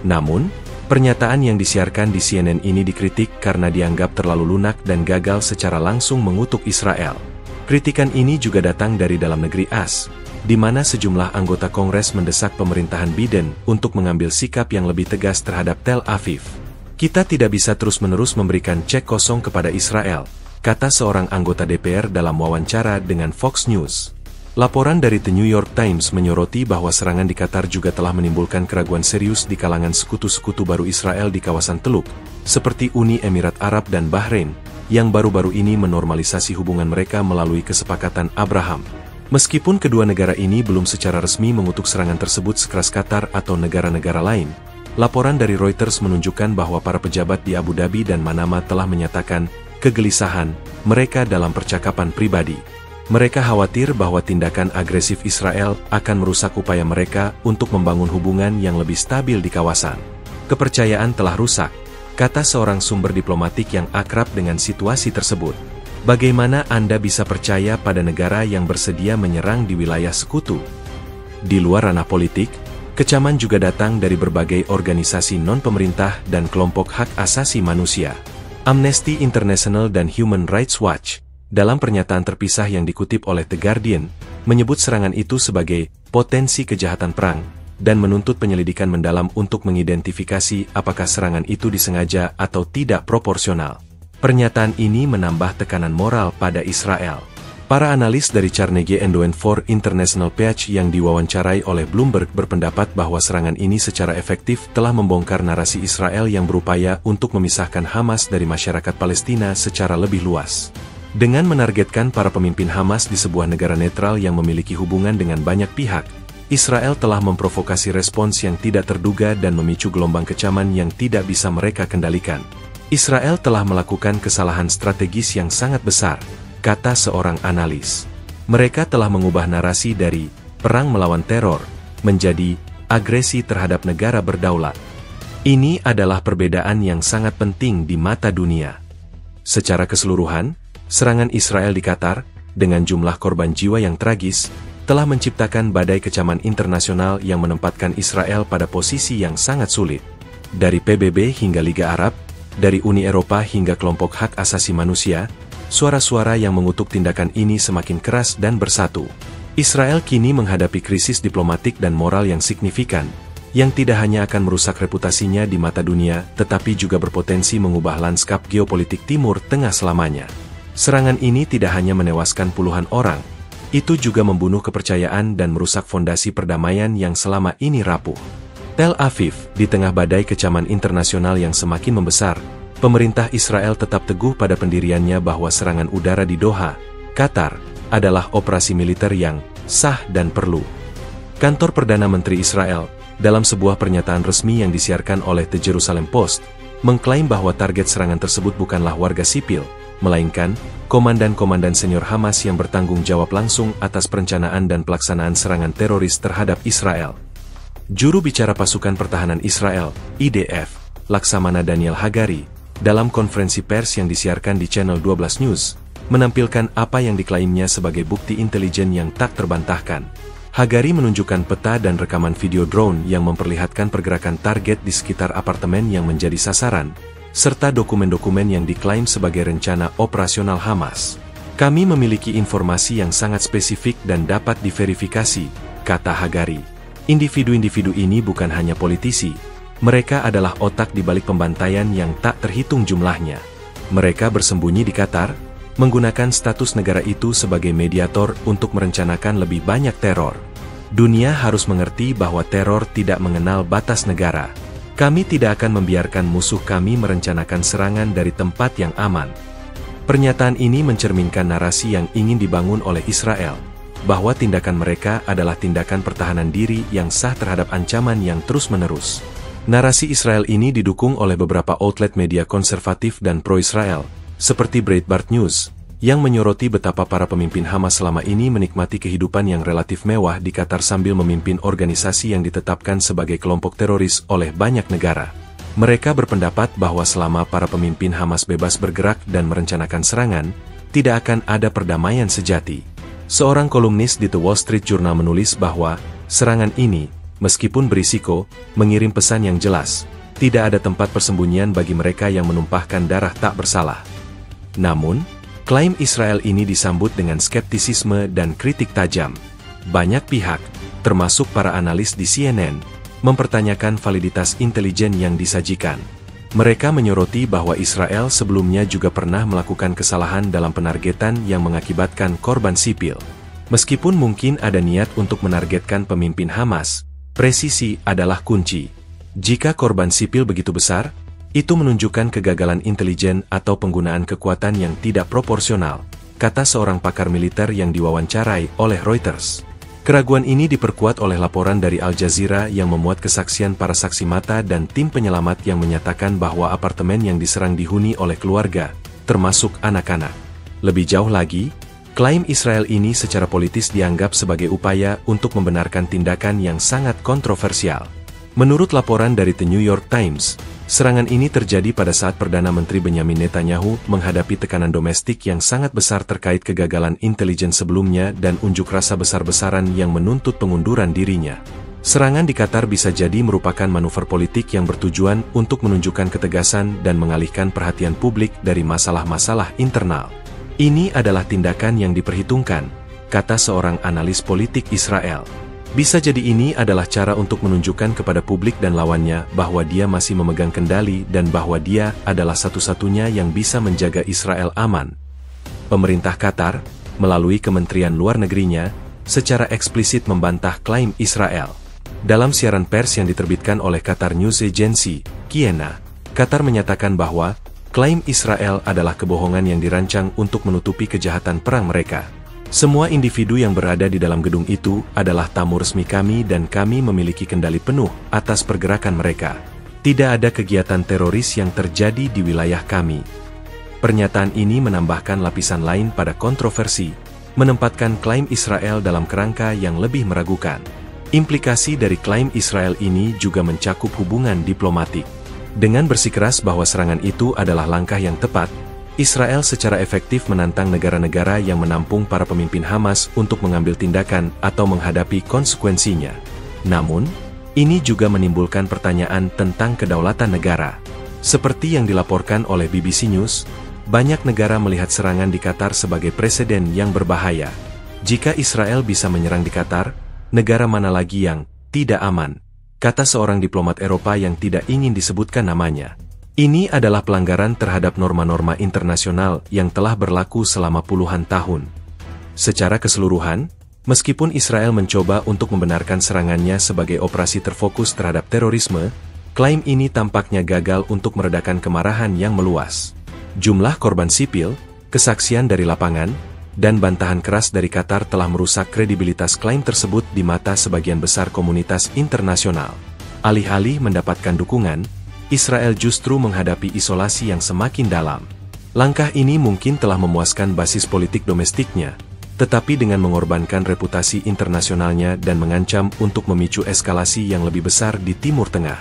Speaker 1: Namun, pernyataan yang disiarkan di CNN ini dikritik karena dianggap terlalu lunak dan gagal secara langsung mengutuk Israel. Kritikan ini juga datang dari dalam negeri AS, di mana sejumlah anggota Kongres mendesak pemerintahan Biden untuk mengambil sikap yang lebih tegas terhadap Tel Aviv. Kita tidak bisa terus-menerus memberikan cek kosong kepada Israel, kata seorang anggota DPR dalam wawancara dengan Fox News. Laporan dari The New York Times menyoroti bahwa serangan di Qatar juga telah menimbulkan keraguan serius di kalangan sekutu-sekutu baru Israel di kawasan Teluk, seperti Uni Emirat Arab dan Bahrain, yang baru-baru ini menormalisasi hubungan mereka melalui kesepakatan Abraham. Meskipun kedua negara ini belum secara resmi mengutuk serangan tersebut sekeras Qatar atau negara-negara lain, laporan dari Reuters menunjukkan bahwa para pejabat di Abu Dhabi dan Manama telah menyatakan kegelisahan mereka dalam percakapan pribadi. Mereka khawatir bahwa tindakan agresif Israel akan merusak upaya mereka untuk membangun hubungan yang lebih stabil di kawasan. Kepercayaan telah rusak, kata seorang sumber diplomatik yang akrab dengan situasi tersebut. Bagaimana Anda bisa percaya pada negara yang bersedia menyerang di wilayah sekutu? Di luar ranah politik, kecaman juga datang dari berbagai organisasi non-pemerintah dan kelompok hak asasi manusia. Amnesty International dan Human Rights Watch, dalam pernyataan terpisah yang dikutip oleh The Guardian, menyebut serangan itu sebagai potensi kejahatan perang, dan menuntut penyelidikan mendalam untuk mengidentifikasi apakah serangan itu disengaja atau tidak proporsional. Pernyataan ini menambah tekanan moral pada Israel. Para analis dari Carnegie Endowment for International Peace yang diwawancarai oleh Bloomberg berpendapat bahwa serangan ini secara efektif telah membongkar narasi Israel yang berupaya untuk memisahkan Hamas dari masyarakat Palestina secara lebih luas. Dengan menargetkan para pemimpin Hamas di sebuah negara netral yang memiliki hubungan dengan banyak pihak, Israel telah memprovokasi respons yang tidak terduga dan memicu gelombang kecaman yang tidak bisa mereka kendalikan. Israel telah melakukan kesalahan strategis yang sangat besar, kata seorang analis. Mereka telah mengubah narasi dari perang melawan teror menjadi agresi terhadap negara berdaulat. Ini adalah perbedaan yang sangat penting di mata dunia. Secara keseluruhan, serangan Israel di Qatar, dengan jumlah korban jiwa yang tragis, telah menciptakan badai kecaman internasional yang menempatkan Israel pada posisi yang sangat sulit. Dari PBB hingga Liga Arab, dari Uni Eropa hingga kelompok hak asasi manusia, suara-suara yang mengutuk tindakan ini semakin keras dan bersatu. Israel kini menghadapi krisis diplomatik dan moral yang signifikan, yang tidak hanya akan merusak reputasinya di mata dunia, tetapi juga berpotensi mengubah lanskap geopolitik Timur Tengah selamanya. Serangan ini tidak hanya menewaskan puluhan orang, itu juga membunuh kepercayaan dan merusak fondasi perdamaian yang selama ini rapuh. Tel Aviv, di tengah badai kecaman internasional yang semakin membesar, pemerintah Israel tetap teguh pada pendiriannya bahwa serangan udara di Doha, Qatar, adalah operasi militer yang sah dan perlu. Kantor Perdana Menteri Israel, dalam sebuah pernyataan resmi yang disiarkan oleh The Jerusalem Post, mengklaim bahwa target serangan tersebut bukanlah warga sipil, melainkan komandan-komandan senior Hamas yang bertanggung jawab langsung atas perencanaan dan pelaksanaan serangan teroris terhadap Israel. Juru bicara pasukan pertahanan Israel, IDF, Laksamana Daniel Hagari, dalam konferensi pers yang disiarkan di Channel 12 News, menampilkan apa yang diklaimnya sebagai bukti intelijen yang tak terbantahkan. Hagari menunjukkan peta dan rekaman video drone yang memperlihatkan pergerakan target di sekitar apartemen yang menjadi sasaran, serta dokumen-dokumen yang diklaim sebagai rencana operasional Hamas. Kami memiliki informasi yang sangat spesifik dan dapat diverifikasi, kata Hagari. Individu-individu ini bukan hanya politisi, mereka adalah otak di balik pembantaian yang tak terhitung jumlahnya. Mereka bersembunyi di Qatar, menggunakan status negara itu sebagai mediator untuk merencanakan lebih banyak teror. Dunia harus mengerti bahwa teror tidak mengenal batas negara. Kami tidak akan membiarkan musuh kami merencanakan serangan dari tempat yang aman. Pernyataan ini mencerminkan narasi yang ingin dibangun oleh Israel, bahwa tindakan mereka adalah tindakan pertahanan diri yang sah terhadap ancaman yang terus-menerus. Narasi Israel ini didukung oleh beberapa outlet media konservatif dan pro-Israel, seperti Breitbart News, yang menyoroti betapa para pemimpin Hamas selama ini menikmati kehidupan yang relatif mewah di Qatar sambil memimpin organisasi yang ditetapkan sebagai kelompok teroris oleh banyak negara. Mereka berpendapat bahwa selama para pemimpin Hamas bebas bergerak dan merencanakan serangan, tidak akan ada perdamaian sejati. Seorang kolumnis di The Wall Street Journal menulis bahwa serangan ini, meskipun berisiko, mengirim pesan yang jelas, tidak ada tempat persembunyian bagi mereka yang menumpahkan darah tak bersalah. Namun, klaim Israel ini disambut dengan skeptisisme dan kritik tajam. Banyak pihak, termasuk para analis di CNN, mempertanyakan validitas intelijen yang disajikan. Mereka menyoroti bahwa Israel sebelumnya juga pernah melakukan kesalahan dalam penargetan yang mengakibatkan korban sipil. Meskipun mungkin ada niat untuk menargetkan pemimpin Hamas, presisi adalah kunci. Jika korban sipil begitu besar, itu menunjukkan kegagalan intelijen atau penggunaan kekuatan yang tidak proporsional, kata seorang pakar militer yang diwawancarai oleh Reuters. Keraguan ini diperkuat oleh laporan dari Al Jazeera yang memuat kesaksian para saksi mata dan tim penyelamat yang menyatakan bahwa apartemen yang diserang dihuni oleh keluarga, termasuk anak-anak. Lebih jauh lagi, klaim Israel ini secara politis dianggap sebagai upaya untuk membenarkan tindakan yang sangat kontroversial. Menurut laporan dari The New York Times, serangan ini terjadi pada saat Perdana Menteri Benyamin Netanyahu menghadapi tekanan domestik yang sangat besar terkait kegagalan intelijen sebelumnya dan unjuk rasa besar-besaran yang menuntut pengunduran dirinya. Serangan di Qatar bisa jadi merupakan manuver politik yang bertujuan untuk menunjukkan ketegasan dan mengalihkan perhatian publik dari masalah-masalah internal. Ini adalah tindakan yang diperhitungkan, kata seorang analis politik Israel. Bisa jadi ini adalah cara untuk menunjukkan kepada publik dan lawannya bahwa dia masih memegang kendali dan bahwa dia adalah satu-satunya yang bisa menjaga Israel aman. Pemerintah Qatar, melalui Kementerian Luar Negerinya, secara eksplisit membantah klaim Israel. Dalam siaran pers yang diterbitkan oleh Qatar News Agency, QNA, Qatar menyatakan bahwa klaim Israel adalah kebohongan yang dirancang untuk menutupi kejahatan perang mereka. Semua individu yang berada di dalam gedung itu adalah tamu resmi kami dan kami memiliki kendali penuh atas pergerakan mereka. Tidak ada kegiatan teroris yang terjadi di wilayah kami. Pernyataan ini menambahkan lapisan lain pada kontroversi, menempatkan klaim Israel dalam kerangka yang lebih meragukan. Implikasi dari klaim Israel ini juga mencakup hubungan diplomatik. Dengan bersikeras bahwa serangan itu adalah langkah yang tepat, Israel secara efektif menantang negara-negara yang menampung para pemimpin Hamas untuk mengambil tindakan atau menghadapi konsekuensinya. Namun, ini juga menimbulkan pertanyaan tentang kedaulatan negara. Seperti yang dilaporkan oleh BBC News, banyak negara melihat serangan di Qatar sebagai preseden yang berbahaya. Jika Israel bisa menyerang di Qatar, negara mana lagi yang tidak aman? Kata seorang diplomat Eropa yang tidak ingin disebutkan namanya. Ini adalah pelanggaran terhadap norma-norma internasional yang telah berlaku selama puluhan tahun. Secara keseluruhan, meskipun Israel mencoba untuk membenarkan serangannya sebagai operasi terfokus terhadap terorisme, klaim ini tampaknya gagal untuk meredakan kemarahan yang meluas. Jumlah korban sipil, kesaksian dari lapangan, dan bantahan keras dari Qatar telah merusak kredibilitas klaim tersebut di mata sebagian besar komunitas internasional. Alih-alih mendapatkan dukungan, Israel justru menghadapi isolasi yang semakin dalam. Langkah ini mungkin telah memuaskan basis politik domestiknya, tetapi dengan mengorbankan reputasi internasionalnya dan mengancam untuk memicu eskalasi yang lebih besar di Timur Tengah.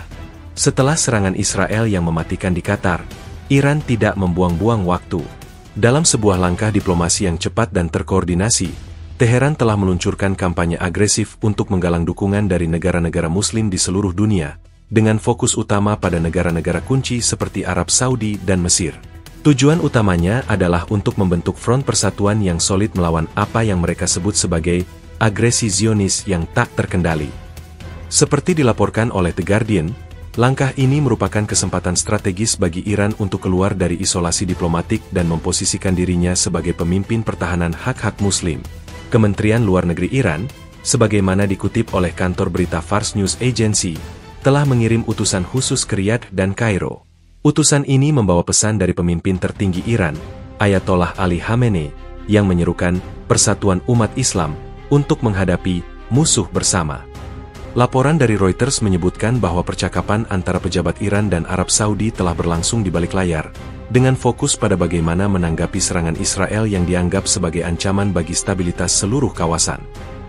Speaker 1: Setelah serangan Israel yang mematikan di Qatar, Iran tidak membuang-buang waktu. Dalam sebuah langkah diplomasi yang cepat dan terkoordinasi, Teheran telah meluncurkan kampanye agresif untuk menggalang dukungan dari negara-negara Muslim di seluruh dunia, dengan fokus utama pada negara-negara kunci seperti Arab Saudi dan Mesir. Tujuan utamanya adalah untuk membentuk front persatuan yang solid melawan apa yang mereka sebut sebagai agresi Zionis yang tak terkendali. Seperti dilaporkan oleh The Guardian, langkah ini merupakan kesempatan strategis bagi Iran untuk keluar dari isolasi diplomatik dan memposisikan dirinya sebagai pemimpin pertahanan hak-hak Muslim. Kementerian Luar Negeri Iran, sebagaimana dikutip oleh kantor berita Fars News Agency, telah mengirim utusan khusus ke Riyadh dan Kairo. Utusan ini membawa pesan dari pemimpin tertinggi Iran, Ayatollah Ali Khamenei, yang menyerukan persatuan umat Islam untuk menghadapi musuh bersama. Laporan dari Reuters menyebutkan bahwa percakapan antara pejabat Iran dan Arab Saudi telah berlangsung di balik layar, dengan fokus pada bagaimana menanggapi serangan Israel yang dianggap sebagai ancaman bagi stabilitas seluruh kawasan.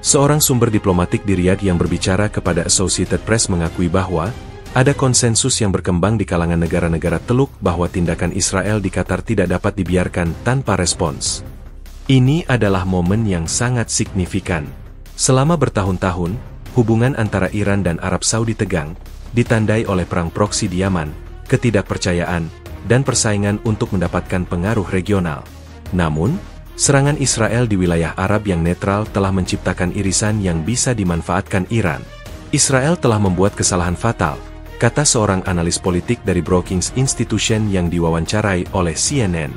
Speaker 1: Seorang sumber diplomatik di Riyadh yang berbicara kepada Associated Press mengakui bahwa ada konsensus yang berkembang di kalangan negara-negara Teluk bahwa tindakan Israel di Qatar tidak dapat dibiarkan tanpa respons. Ini adalah momen yang sangat signifikan. Selama bertahun-tahun, hubungan antara Iran dan Arab Saudi tegang, ditandai oleh perang proksi di Yaman, ketidakpercayaan, dan persaingan untuk mendapatkan pengaruh regional. Namun, serangan Israel di wilayah Arab yang netral telah menciptakan irisan yang bisa dimanfaatkan Iran. Israel telah membuat kesalahan fatal, kata seorang analis politik dari Brookings Institution yang diwawancarai oleh CNN.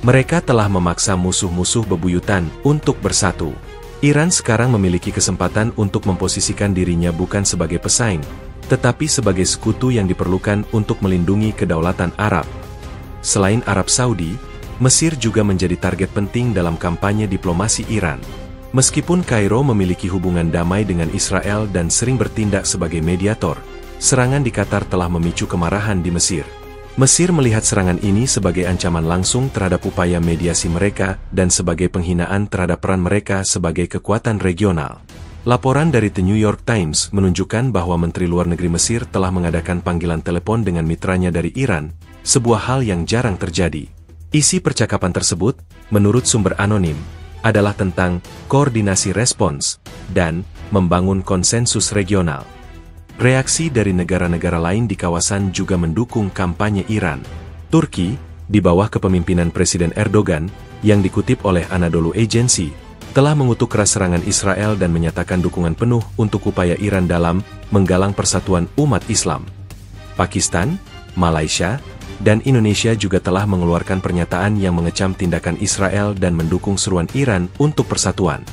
Speaker 1: Mereka telah memaksa musuh-musuh bebuyutan untuk bersatu. Iran sekarang memiliki kesempatan untuk memposisikan dirinya bukan sebagai pesaing, tetapi sebagai sekutu yang diperlukan untuk melindungi kedaulatan Arab. Selain Arab Saudi, Mesir juga menjadi target penting dalam kampanye diplomasi Iran. Meskipun Kairo memiliki hubungan damai dengan Israel dan sering bertindak sebagai mediator, serangan di Qatar telah memicu kemarahan di Mesir. Mesir melihat serangan ini sebagai ancaman langsung terhadap upaya mediasi mereka dan sebagai penghinaan terhadap peran mereka sebagai kekuatan regional. Laporan dari The New York Times menunjukkan bahwa Menteri Luar Negeri Mesir telah mengadakan panggilan telepon dengan mitranya dari Iran, sebuah hal yang jarang terjadi. Isi percakapan tersebut, menurut sumber anonim, adalah tentang koordinasi respons dan membangun konsensus regional. Reaksi dari negara-negara lain di kawasan juga mendukung kampanye Iran. Turki, di bawah kepemimpinan Presiden Erdogan, yang dikutip oleh Anadolu Agency, telah mengutuk keras serangan Israel dan menyatakan dukungan penuh untuk upaya Iran dalam menggalang persatuan umat Islam. Pakistan, Malaysia, dan Indonesia juga telah mengeluarkan pernyataan yang mengecam tindakan Israel dan mendukung seruan Iran untuk persatuan.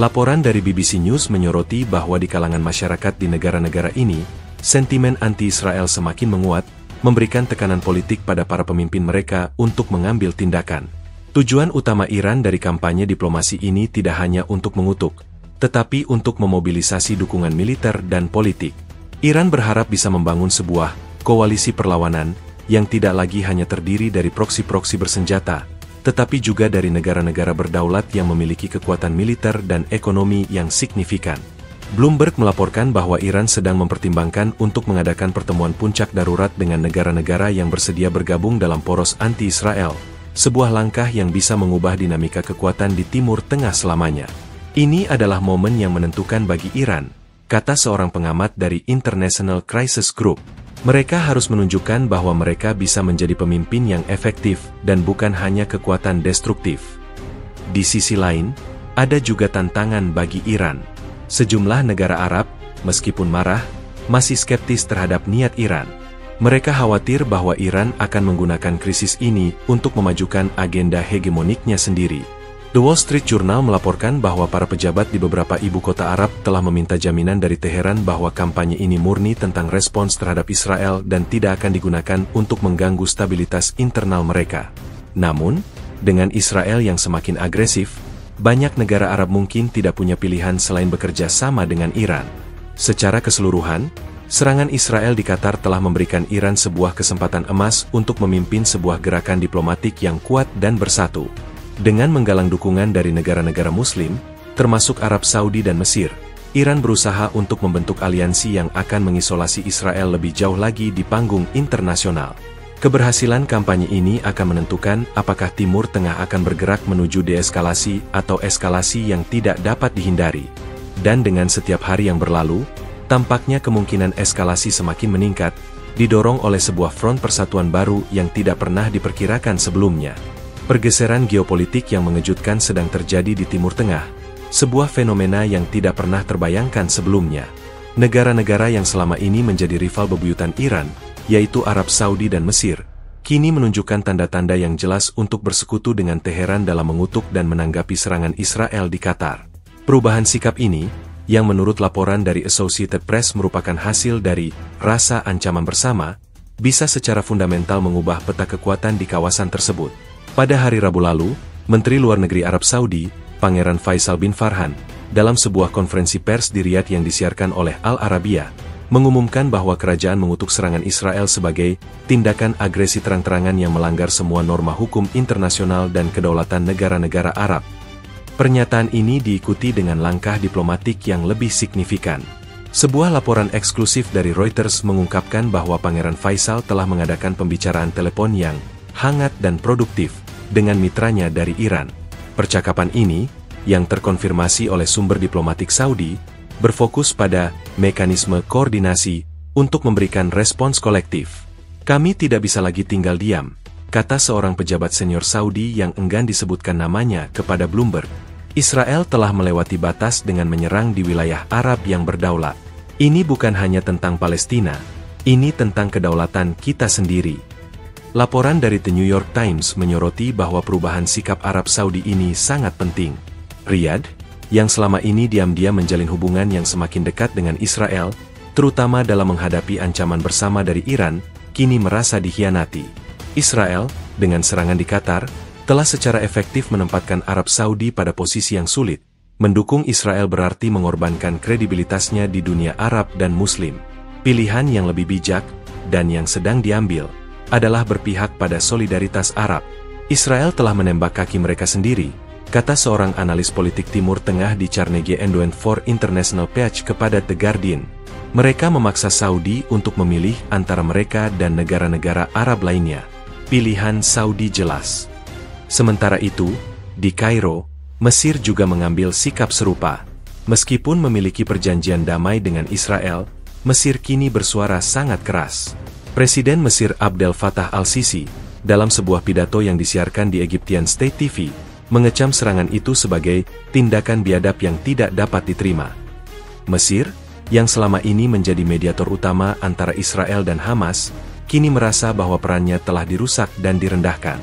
Speaker 1: Laporan dari BBC News menyoroti bahwa di kalangan masyarakat di negara-negara ini, sentimen anti-Israel semakin menguat, memberikan tekanan politik pada para pemimpin mereka untuk mengambil tindakan. Tujuan utama Iran dari kampanye diplomasi ini tidak hanya untuk mengutuk, tetapi untuk memobilisasi dukungan militer dan politik. Iran berharap bisa membangun sebuah koalisi perlawanan yang tidak lagi hanya terdiri dari proksi-proksi bersenjata, tetapi juga dari negara-negara berdaulat yang memiliki kekuatan militer dan ekonomi yang signifikan. Bloomberg melaporkan bahwa Iran sedang mempertimbangkan untuk mengadakan pertemuan puncak darurat dengan negara-negara yang bersedia bergabung dalam poros anti-Israel, sebuah langkah yang bisa mengubah dinamika kekuatan di Timur Tengah selamanya. Ini adalah momen yang menentukan bagi Iran, kata seorang pengamat dari International Crisis Group. Mereka harus menunjukkan bahwa mereka bisa menjadi pemimpin yang efektif dan bukan hanya kekuatan destruktif. Di sisi lain, ada juga tantangan bagi Iran. Sejumlah negara Arab, meskipun marah, masih skeptis terhadap niat Iran. Mereka khawatir bahwa Iran akan menggunakan krisis ini untuk memajukan agenda hegemoniknya sendiri. The Wall Street Journal melaporkan bahwa para pejabat di beberapa ibu kota Arab telah meminta jaminan dari Teheran bahwa kampanye ini murni tentang respons terhadap Israel dan tidak akan digunakan untuk mengganggu stabilitas internal mereka. Namun, dengan Israel yang semakin agresif, banyak negara Arab mungkin tidak punya pilihan selain bekerja sama dengan Iran. Secara keseluruhan, serangan Israel di Qatar telah memberikan Iran sebuah kesempatan emas untuk memimpin sebuah gerakan diplomatik yang kuat dan bersatu. Dengan menggalang dukungan dari negara-negara Muslim, termasuk Arab Saudi dan Mesir, Iran berusaha untuk membentuk aliansi yang akan mengisolasi Israel lebih jauh lagi di panggung internasional. Keberhasilan kampanye ini akan menentukan apakah Timur Tengah akan bergerak menuju deeskalasi atau eskalasi yang tidak dapat dihindari. Dan dengan setiap hari yang berlalu, tampaknya kemungkinan eskalasi semakin meningkat, didorong oleh sebuah front persatuan baru yang tidak pernah diperkirakan sebelumnya. Pergeseran geopolitik yang mengejutkan sedang terjadi di Timur Tengah, sebuah fenomena yang tidak pernah terbayangkan sebelumnya. Negara-negara yang selama ini menjadi rival bebuyutan Iran, yaitu Arab Saudi dan Mesir, kini menunjukkan tanda-tanda yang jelas untuk bersekutu dengan Teheran dalam mengutuk dan menanggapi serangan Israel di Qatar. Perubahan sikap ini, yang menurut laporan dari Associated Press merupakan hasil dari rasa ancaman bersama, bisa secara fundamental mengubah peta kekuatan di kawasan tersebut. Pada hari Rabu lalu, Menteri Luar Negeri Arab Saudi, Pangeran Faisal bin Farhan, dalam sebuah konferensi pers di Riyadh yang disiarkan oleh Al Arabiya, mengumumkan bahwa kerajaan mengutuk serangan Israel sebagai tindakan agresi terang-terangan yang melanggar semua norma hukum internasional dan kedaulatan negara-negara Arab. Pernyataan ini diikuti dengan langkah diplomatik yang lebih signifikan. Sebuah laporan eksklusif dari Reuters mengungkapkan bahwa Pangeran Faisal telah mengadakan pembicaraan telepon yang hangat dan produktif dengan mitranya dari Iran. Percakapan ini, yang terkonfirmasi oleh sumber diplomatik Saudi, berfokus pada mekanisme koordinasi untuk memberikan respons kolektif. Kami tidak bisa lagi tinggal diam, kata seorang pejabat senior Saudi yang enggan disebutkan namanya kepada Bloomberg. Israel telah melewati batas dengan menyerang di wilayah Arab yang berdaulat. Ini bukan hanya tentang Palestina, ini tentang kedaulatan kita sendiri. Laporan dari The New York Times menyoroti bahwa perubahan sikap Arab Saudi ini sangat penting. Riyadh, yang selama ini diam-diam menjalin hubungan yang semakin dekat dengan Israel, terutama dalam menghadapi ancaman bersama dari Iran, kini merasa dikhianati. Israel, dengan serangan di Qatar, telah secara efektif menempatkan Arab Saudi pada posisi yang sulit. Mendukung Israel berarti mengorbankan kredibilitasnya di dunia Arab dan Muslim. Pilihan yang lebih bijak, dan yang sedang diambil, adalah berpihak pada solidaritas Arab. Israel telah menembak kaki mereka sendiri, kata seorang analis politik Timur Tengah di Carnegie Endowment for International Peace kepada The Guardian. Mereka memaksa Saudi untuk memilih antara mereka dan negara-negara Arab lainnya. Pilihan Saudi jelas. Sementara itu, di Kairo, Mesir juga mengambil sikap serupa. Meskipun memiliki perjanjian damai dengan Israel, Mesir kini bersuara sangat keras. Presiden Mesir Abdel Fattah al-Sisi, dalam sebuah pidato yang disiarkan di Egyptian State TV, mengecam serangan itu sebagai tindakan biadab yang tidak dapat diterima. Mesir, yang selama ini menjadi mediator utama antara Israel dan Hamas, kini merasa bahwa perannya telah dirusak dan direndahkan.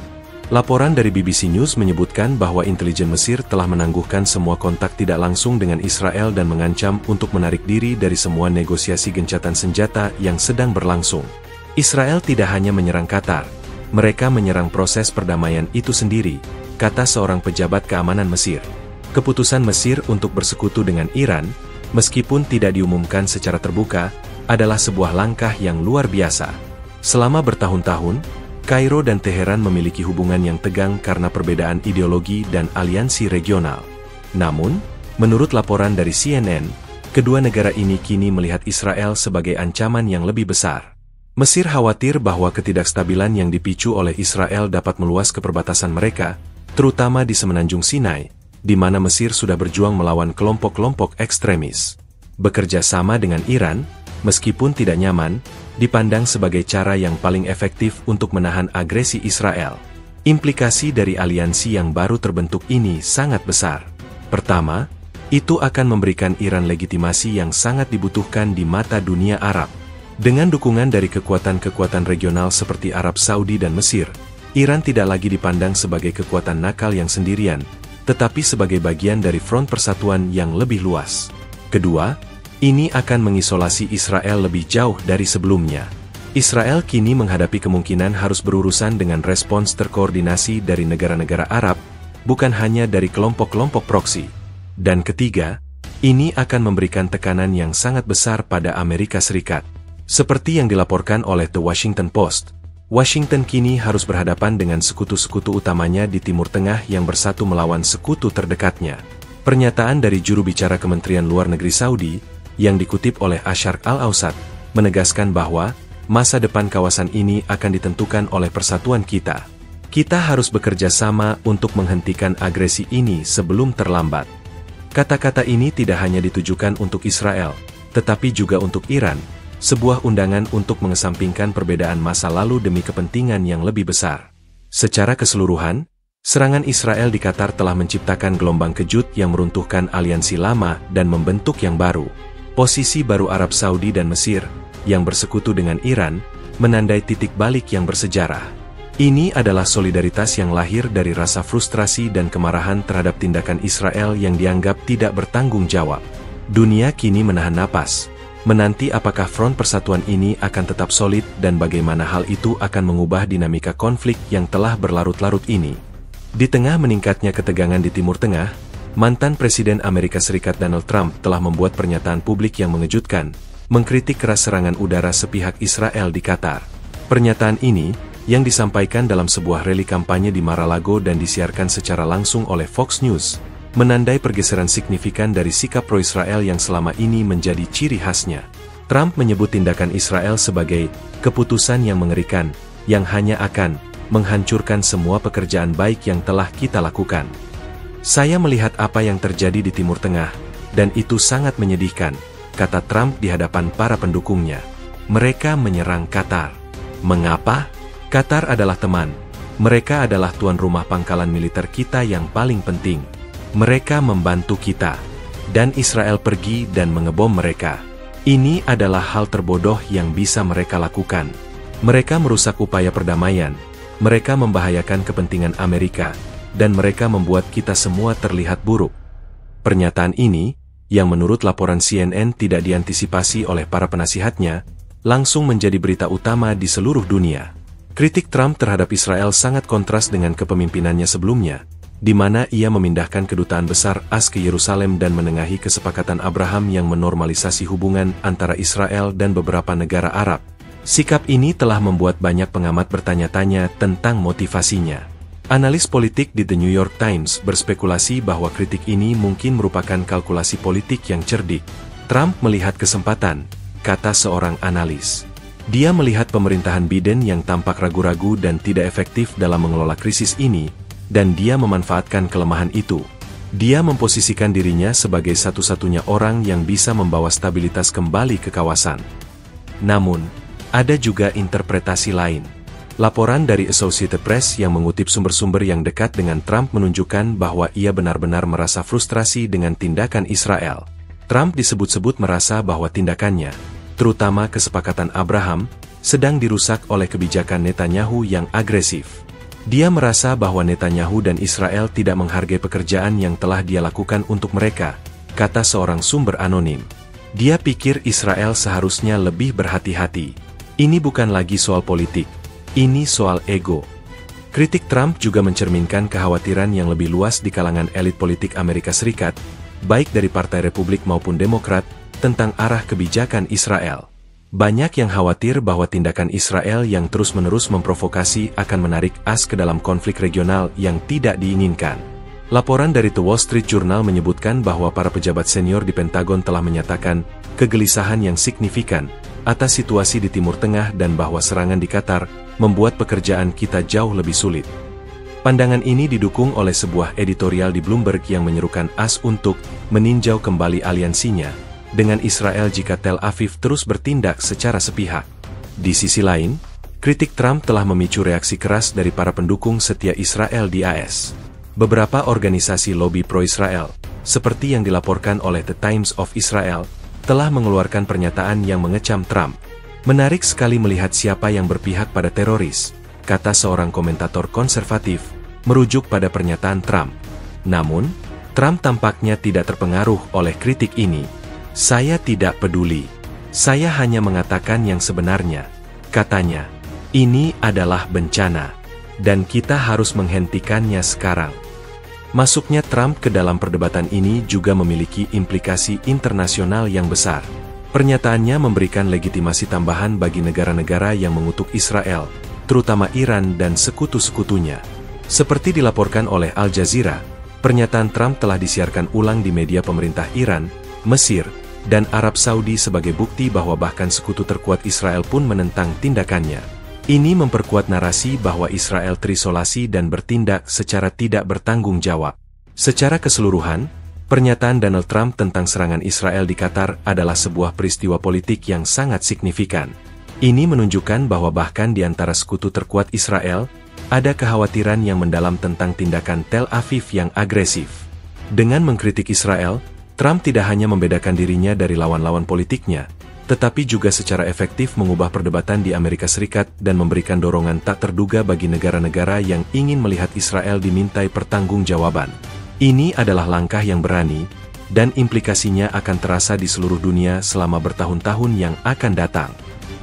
Speaker 1: Laporan dari BBC News menyebutkan bahwa intelijen Mesir telah menangguhkan semua kontak tidak langsung dengan Israel dan mengancam untuk menarik diri dari semua negosiasi gencatan senjata yang sedang berlangsung. Israel tidak hanya menyerang Qatar, mereka menyerang proses perdamaian itu sendiri, kata seorang pejabat keamanan Mesir. Keputusan Mesir untuk bersekutu dengan Iran, meskipun tidak diumumkan secara terbuka, adalah sebuah langkah yang luar biasa. Selama bertahun-tahun, Kairo dan Teheran memiliki hubungan yang tegang karena perbedaan ideologi dan aliansi regional. Namun, menurut laporan dari CNN, kedua negara ini kini melihat Israel sebagai ancaman yang lebih besar. Mesir khawatir bahwa ketidakstabilan yang dipicu oleh Israel dapat meluas ke perbatasan mereka, terutama di Semenanjung Sinai, di mana Mesir sudah berjuang melawan kelompok-kelompok ekstremis. Bekerja sama dengan Iran, meskipun tidak nyaman, dipandang sebagai cara yang paling efektif untuk menahan agresi Israel. Implikasi dari aliansi yang baru terbentuk ini sangat besar. Pertama, itu akan memberikan Iran legitimasi yang sangat dibutuhkan di mata dunia Arab. Dengan dukungan dari kekuatan-kekuatan regional seperti Arab Saudi dan Mesir, Iran tidak lagi dipandang sebagai kekuatan nakal yang sendirian, tetapi sebagai bagian dari front persatuan yang lebih luas. Kedua, ini akan mengisolasi Israel lebih jauh dari sebelumnya. Israel kini menghadapi kemungkinan harus berurusan dengan respons terkoordinasi dari negara-negara Arab, bukan hanya dari kelompok-kelompok proksi. Dan ketiga, ini akan memberikan tekanan yang sangat besar pada Amerika Serikat. Seperti yang dilaporkan oleh The Washington Post, Washington kini harus berhadapan dengan sekutu-sekutu utamanya di Timur Tengah yang bersatu melawan sekutu terdekatnya. Pernyataan dari juru bicara Kementerian Luar Negeri Saudi, yang dikutip oleh Asyarq Al-Awsat, menegaskan bahwa masa depan kawasan ini akan ditentukan oleh persatuan kita. Kita harus bekerja sama untuk menghentikan agresi ini sebelum terlambat. Kata-kata ini tidak hanya ditujukan untuk Israel, tetapi juga untuk Iran, sebuah undangan untuk mengesampingkan perbedaan masa lalu demi kepentingan yang lebih besar. Secara keseluruhan, serangan Israel di Qatar telah menciptakan gelombang kejut yang meruntuhkan aliansi lama dan membentuk yang baru. Posisi baru Arab Saudi dan Mesir, yang bersekutu dengan Iran, menandai titik balik yang bersejarah. Ini adalah solidaritas yang lahir dari rasa frustrasi dan kemarahan terhadap tindakan Israel yang dianggap tidak bertanggung jawab. Dunia kini menahan napas, menanti apakah front persatuan ini akan tetap solid dan bagaimana hal itu akan mengubah dinamika konflik yang telah berlarut-larut ini. Di tengah meningkatnya ketegangan di Timur Tengah, mantan Presiden Amerika Serikat Donald Trump telah membuat pernyataan publik yang mengejutkan, mengkritik keras serangan udara sepihak Israel di Qatar. Pernyataan ini, yang disampaikan dalam sebuah rally kampanye di Mar-a-Lago dan disiarkan secara langsung oleh Fox News, menandai pergeseran signifikan dari sikap pro-Israel yang selama ini menjadi ciri khasnya. Trump menyebut tindakan Israel sebagai keputusan yang mengerikan, yang hanya akan menghancurkan semua pekerjaan baik yang telah kita lakukan. Saya melihat apa yang terjadi di Timur Tengah, dan itu sangat menyedihkan, kata Trump di hadapan para pendukungnya. Mereka menyerang Qatar. Mengapa? Qatar adalah teman. Mereka adalah tuan rumah pangkalan militer kita yang paling penting. Mereka membantu kita, dan Israel pergi dan mengebom mereka. Ini adalah hal terbodoh yang bisa mereka lakukan. Mereka merusak upaya perdamaian, mereka membahayakan kepentingan Amerika, dan mereka membuat kita semua terlihat buruk. Pernyataan ini, yang menurut laporan CNN tidak diantisipasi oleh para penasihatnya, langsung menjadi berita utama di seluruh dunia. Kritik Trump terhadap Israel sangat kontras dengan kepemimpinannya sebelumnya, di mana ia memindahkan kedutaan besar AS ke Yerusalem dan menengahi kesepakatan Abraham yang menormalisasi hubungan antara Israel dan beberapa negara Arab. Sikap ini telah membuat banyak pengamat bertanya-tanya tentang motivasinya. Analis politik di The New York Times berspekulasi bahwa kritik ini mungkin merupakan kalkulasi politik yang cerdik. Trump melihat kesempatan, kata seorang analis. Dia melihat pemerintahan Biden yang tampak ragu-ragu dan tidak efektif dalam mengelola krisis ini, dan dia memanfaatkan kelemahan itu. Dia memposisikan dirinya sebagai satu-satunya orang yang bisa membawa stabilitas kembali ke kawasan. Namun, ada juga interpretasi lain. Laporan dari Associated Press yang mengutip sumber-sumber yang dekat dengan Trump menunjukkan bahwa ia benar-benar merasa frustrasi dengan tindakan Israel. Trump disebut-sebut merasa bahwa tindakannya, terutama kesepakatan Abraham, sedang dirusak oleh kebijakan Netanyahu yang agresif. Dia merasa bahwa Netanyahu dan Israel tidak menghargai pekerjaan yang telah dia lakukan untuk mereka, kata seorang sumber anonim. Dia pikir Israel seharusnya lebih berhati-hati. Ini bukan lagi soal politik, ini soal ego. Kritik Trump juga mencerminkan kekhawatiran yang lebih luas di kalangan elit politik Amerika Serikat, baik dari Partai Republik maupun Demokrat, tentang arah kebijakan Israel. Banyak yang khawatir bahwa tindakan Israel yang terus-menerus memprovokasi akan menarik AS ke dalam konflik regional yang tidak diinginkan. Laporan dari The Wall Street Journal menyebutkan bahwa para pejabat senior di Pentagon telah menyatakan kegelisahan yang signifikan atas situasi di Timur Tengah dan bahwa serangan di Qatar membuat pekerjaan kita jauh lebih sulit. Pandangan ini didukung oleh sebuah editorial di Bloomberg yang menyerukan AS untuk meninjau kembali aliansinya dengan Israel jika Tel Aviv terus bertindak secara sepihak. Di sisi lain, kritik Trump telah memicu reaksi keras dari para pendukung setia Israel di AS. Beberapa organisasi lobi pro-Israel, seperti yang dilaporkan oleh The Times of Israel, telah mengeluarkan pernyataan yang mengecam Trump. Menarik sekali melihat siapa yang berpihak pada teroris, kata seorang komentator konservatif, merujuk pada pernyataan Trump. Namun, Trump tampaknya tidak terpengaruh oleh kritik ini. Saya tidak peduli. Saya hanya mengatakan yang sebenarnya. Katanya, ini adalah bencana, dan kita harus menghentikannya sekarang. Masuknya Trump ke dalam perdebatan ini juga memiliki implikasi internasional yang besar. Pernyataannya memberikan legitimasi tambahan bagi negara-negara yang mengutuk Israel, terutama Iran dan sekutu-sekutunya. Seperti dilaporkan oleh Al Jazeera, pernyataan Trump telah disiarkan ulang di media pemerintah Iran, Mesir, dan Arab Saudi sebagai bukti bahwa bahkan sekutu terkuat Israel pun menentang tindakannya. Ini memperkuat narasi bahwa Israel terisolasi dan bertindak secara tidak bertanggung jawab. Secara keseluruhan, pernyataan Donald Trump tentang serangan Israel di Qatar adalah sebuah peristiwa politik yang sangat signifikan. Ini menunjukkan bahwa bahkan di antara sekutu terkuat Israel, ada kekhawatiran yang mendalam tentang tindakan Tel Aviv yang agresif. Dengan mengkritik Israel, Trump tidak hanya membedakan dirinya dari lawan-lawan politiknya, tetapi juga secara efektif mengubah perdebatan di Amerika Serikat dan memberikan dorongan tak terduga bagi negara-negara yang ingin melihat Israel dimintai pertanggungjawaban. Ini adalah langkah yang berani, dan implikasinya akan terasa di seluruh dunia selama bertahun-tahun yang akan datang.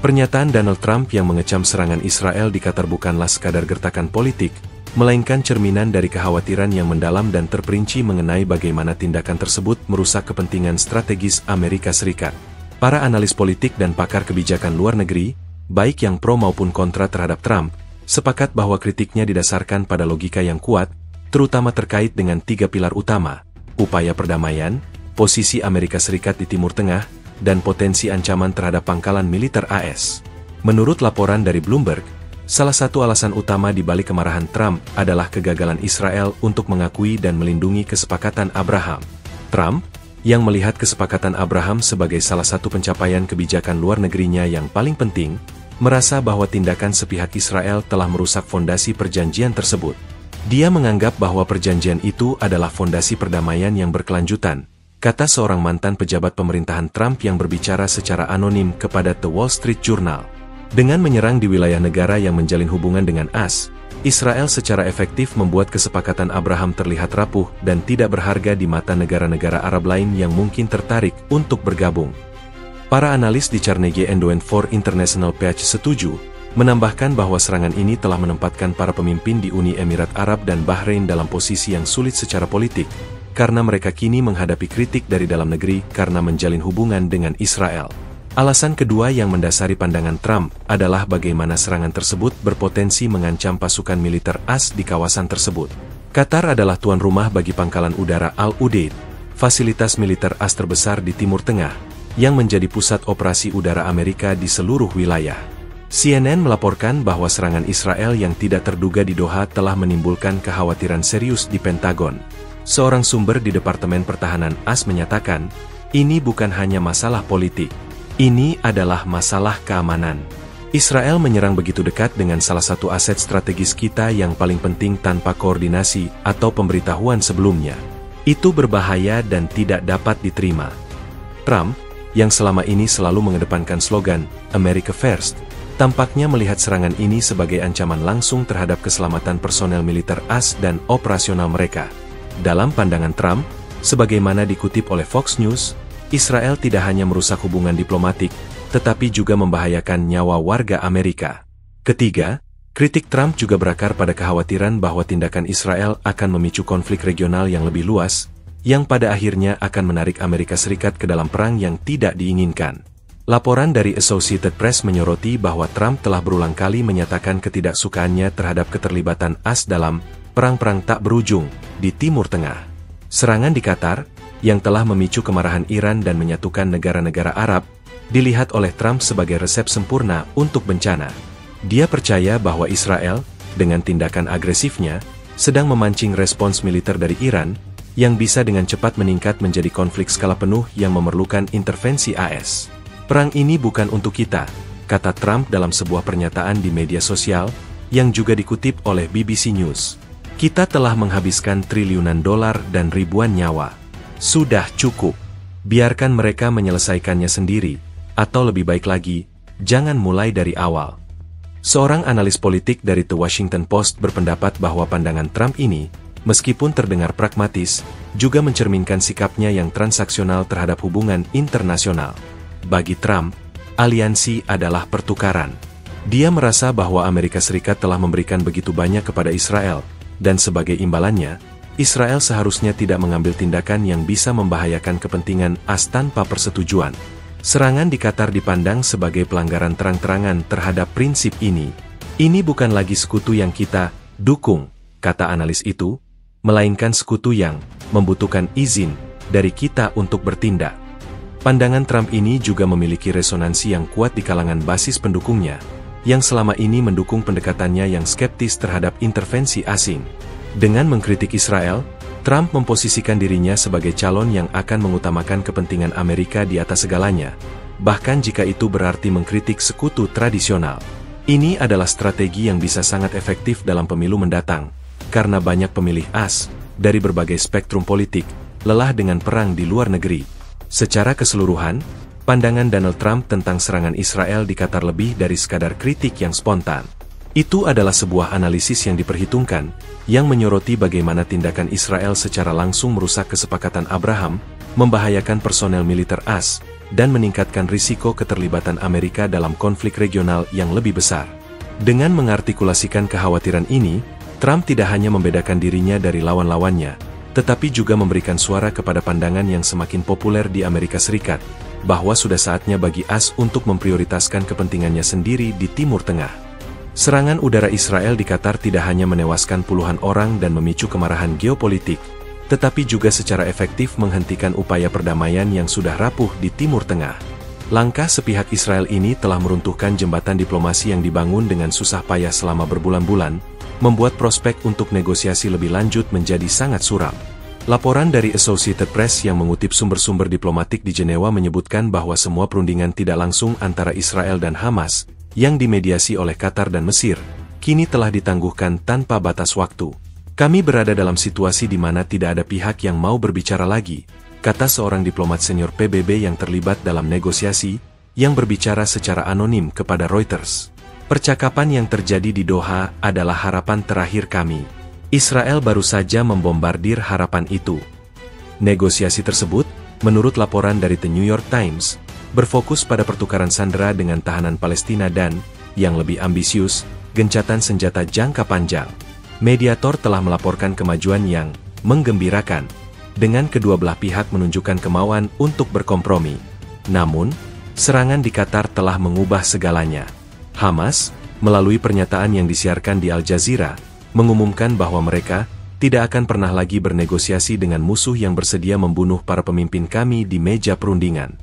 Speaker 1: Pernyataan Donald Trump yang mengecam serangan Israel di Qatar bukanlah sekadar gertakan politik, melainkan cerminan dari kekhawatiran yang mendalam dan terperinci mengenai bagaimana tindakan tersebut merusak kepentingan strategis Amerika Serikat. Para analis politik dan pakar kebijakan luar negeri, baik yang pro maupun kontra terhadap Trump, sepakat bahwa kritiknya didasarkan pada logika yang kuat, terutama terkait dengan 3 pilar utama, upaya perdamaian, posisi Amerika Serikat di Timur Tengah, dan potensi ancaman terhadap pangkalan militer AS. Menurut laporan dari Bloomberg, salah satu alasan utama di balik kemarahan Trump adalah kegagalan Israel untuk mengakui dan melindungi kesepakatan Abraham. Trump, yang melihat kesepakatan Abraham sebagai salah satu pencapaian kebijakan luar negerinya yang paling penting, merasa bahwa tindakan sepihak Israel telah merusak fondasi perjanjian tersebut. Dia menganggap bahwa perjanjian itu adalah fondasi perdamaian yang berkelanjutan, kata seorang mantan pejabat pemerintahan Trump yang berbicara secara anonim kepada The Wall Street Journal. Dengan menyerang di wilayah negara yang menjalin hubungan dengan AS, Israel secara efektif membuat kesepakatan Abraham terlihat rapuh dan tidak berharga di mata negara-negara Arab lain yang mungkin tertarik untuk bergabung. Para analis di Carnegie Endowment for International Peace setuju, menambahkan bahwa serangan ini telah menempatkan para pemimpin di Uni Emirat Arab dan Bahrain dalam posisi yang sulit secara politik, karena mereka kini menghadapi kritik dari dalam negeri karena menjalin hubungan dengan Israel. Alasan kedua yang mendasari pandangan Trump adalah bagaimana serangan tersebut berpotensi mengancam pasukan militer AS di kawasan tersebut. Qatar adalah tuan rumah bagi pangkalan udara Al-Udeid, fasilitas militer AS terbesar di Timur Tengah, yang menjadi pusat operasi udara Amerika di seluruh wilayah. CNN melaporkan bahwa serangan Israel yang tidak terduga di Doha telah menimbulkan kekhawatiran serius di Pentagon. Seorang sumber di Departemen Pertahanan AS menyatakan, ini bukan hanya masalah politik. Ini adalah masalah keamanan. Israel menyerang begitu dekat dengan salah satu aset strategis kita yang paling penting tanpa koordinasi atau pemberitahuan sebelumnya. Itu berbahaya dan tidak dapat diterima. Trump, yang selama ini selalu mengedepankan slogan America First, tampaknya melihat serangan ini sebagai ancaman langsung terhadap keselamatan personel militer AS dan operasional mereka. Dalam pandangan Trump, sebagaimana dikutip oleh Fox News, Israel tidak hanya merusak hubungan diplomatik, tetapi juga membahayakan nyawa warga Amerika. Ketiga, kritik Trump juga berakar pada kekhawatiran bahwa tindakan Israel akan memicu konflik regional yang lebih luas, yang pada akhirnya akan menarik Amerika Serikat ke dalam perang yang tidak diinginkan. Laporan dari Associated Press menyoroti bahwa Trump telah berulang kali menyatakan ketidaksukaannya terhadap keterlibatan AS dalam perang-perang tak berujung di Timur Tengah. Serangan di Qatar, yang telah memicu kemarahan Iran dan menyatukan negara-negara Arab, dilihat oleh Trump sebagai resep sempurna untuk bencana. Dia percaya bahwa Israel, dengan tindakan agresifnya, sedang memancing respons militer dari Iran, yang bisa dengan cepat meningkat menjadi konflik skala penuh yang memerlukan intervensi AS. Perang ini bukan untuk kita, kata Trump dalam sebuah pernyataan di media sosial, yang juga dikutip oleh BBC News. Kita telah menghabiskan triliunan dolar dan ribuan nyawa. Sudah cukup. Biarkan mereka menyelesaikannya sendiri, atau lebih baik lagi, jangan mulai dari awal. Seorang analis politik dari The Washington Post berpendapat bahwa pandangan Trump ini, meskipun terdengar pragmatis, juga mencerminkan sikapnya yang transaksional terhadap hubungan internasional. Bagi Trump, aliansi adalah pertukaran. Dia merasa bahwa Amerika Serikat telah memberikan begitu banyak kepada Israel, dan sebagai imbalannya, Israel seharusnya tidak mengambil tindakan yang bisa membahayakan kepentingan AS tanpa persetujuan. Serangan di Qatar dipandang sebagai pelanggaran terang-terangan terhadap prinsip ini. Ini bukan lagi sekutu yang kita dukung, kata analis itu, melainkan sekutu yang membutuhkan izin dari kita untuk bertindak. Pandangan Trump ini juga memiliki resonansi yang kuat di kalangan basis pendukungnya, yang selama ini mendukung pendekatannya yang skeptis terhadap intervensi asing. Dengan mengkritik Israel, Trump memposisikan dirinya sebagai calon yang akan mengutamakan kepentingan Amerika di atas segalanya, bahkan jika itu berarti mengkritik sekutu tradisional. Ini adalah strategi yang bisa sangat efektif dalam pemilu mendatang, karena banyak pemilih AS, dari berbagai spektrum politik, lelah dengan perang di luar negeri. Secara keseluruhan, pandangan Donald Trump tentang serangan Israel di Qatar lebih dari sekadar kritik yang spontan. Itu adalah sebuah analisis yang diperhitungkan, yang menyoroti bagaimana tindakan Israel secara langsung merusak kesepakatan Abraham, membahayakan personel militer AS, dan meningkatkan risiko keterlibatan Amerika dalam konflik regional yang lebih besar. Dengan mengartikulasikan kekhawatiran ini, Trump tidak hanya membedakan dirinya dari lawan-lawannya, tetapi juga memberikan suara kepada pandangan yang semakin populer di Amerika Serikat, bahwa sudah saatnya bagi AS untuk memprioritaskan kepentingannya sendiri di Timur Tengah. Serangan udara Israel di Qatar tidak hanya menewaskan puluhan orang dan memicu kemarahan geopolitik, tetapi juga secara efektif menghentikan upaya perdamaian yang sudah rapuh di Timur Tengah. Langkah sepihak Israel ini telah meruntuhkan jembatan diplomasi yang dibangun dengan susah payah selama berbulan-bulan, membuat prospek untuk negosiasi lebih lanjut menjadi sangat suram. Laporan dari Associated Press yang mengutip sumber-sumber diplomatik di Jenewa menyebutkan bahwa semua perundingan tidak langsung antara Israel dan Hamas, yang dimediasi oleh Qatar dan Mesir, kini telah ditangguhkan tanpa batas waktu. Kami berada dalam situasi di mana tidak ada pihak yang mau berbicara lagi, kata seorang diplomat senior PBB yang terlibat dalam negosiasi, yang berbicara secara anonim kepada Reuters. Percakapan yang terjadi di Doha adalah harapan terakhir kami. Israel baru saja membombardir harapan itu. Negosiasi tersebut, menurut laporan dari The New York Times, berfokus pada pertukaran sandera dengan tahanan Palestina dan, yang lebih ambisius, gencatan senjata jangka panjang. Mediator telah melaporkan kemajuan yang menggembirakan, dengan kedua belah pihak menunjukkan kemauan untuk berkompromi. Namun, serangan di Qatar telah mengubah segalanya. Hamas, melalui pernyataan yang disiarkan di Al Jazeera, mengumumkan bahwa mereka tidak akan pernah lagi bernegosiasi dengan musuh yang bersedia membunuh para pemimpin kami di meja perundingan.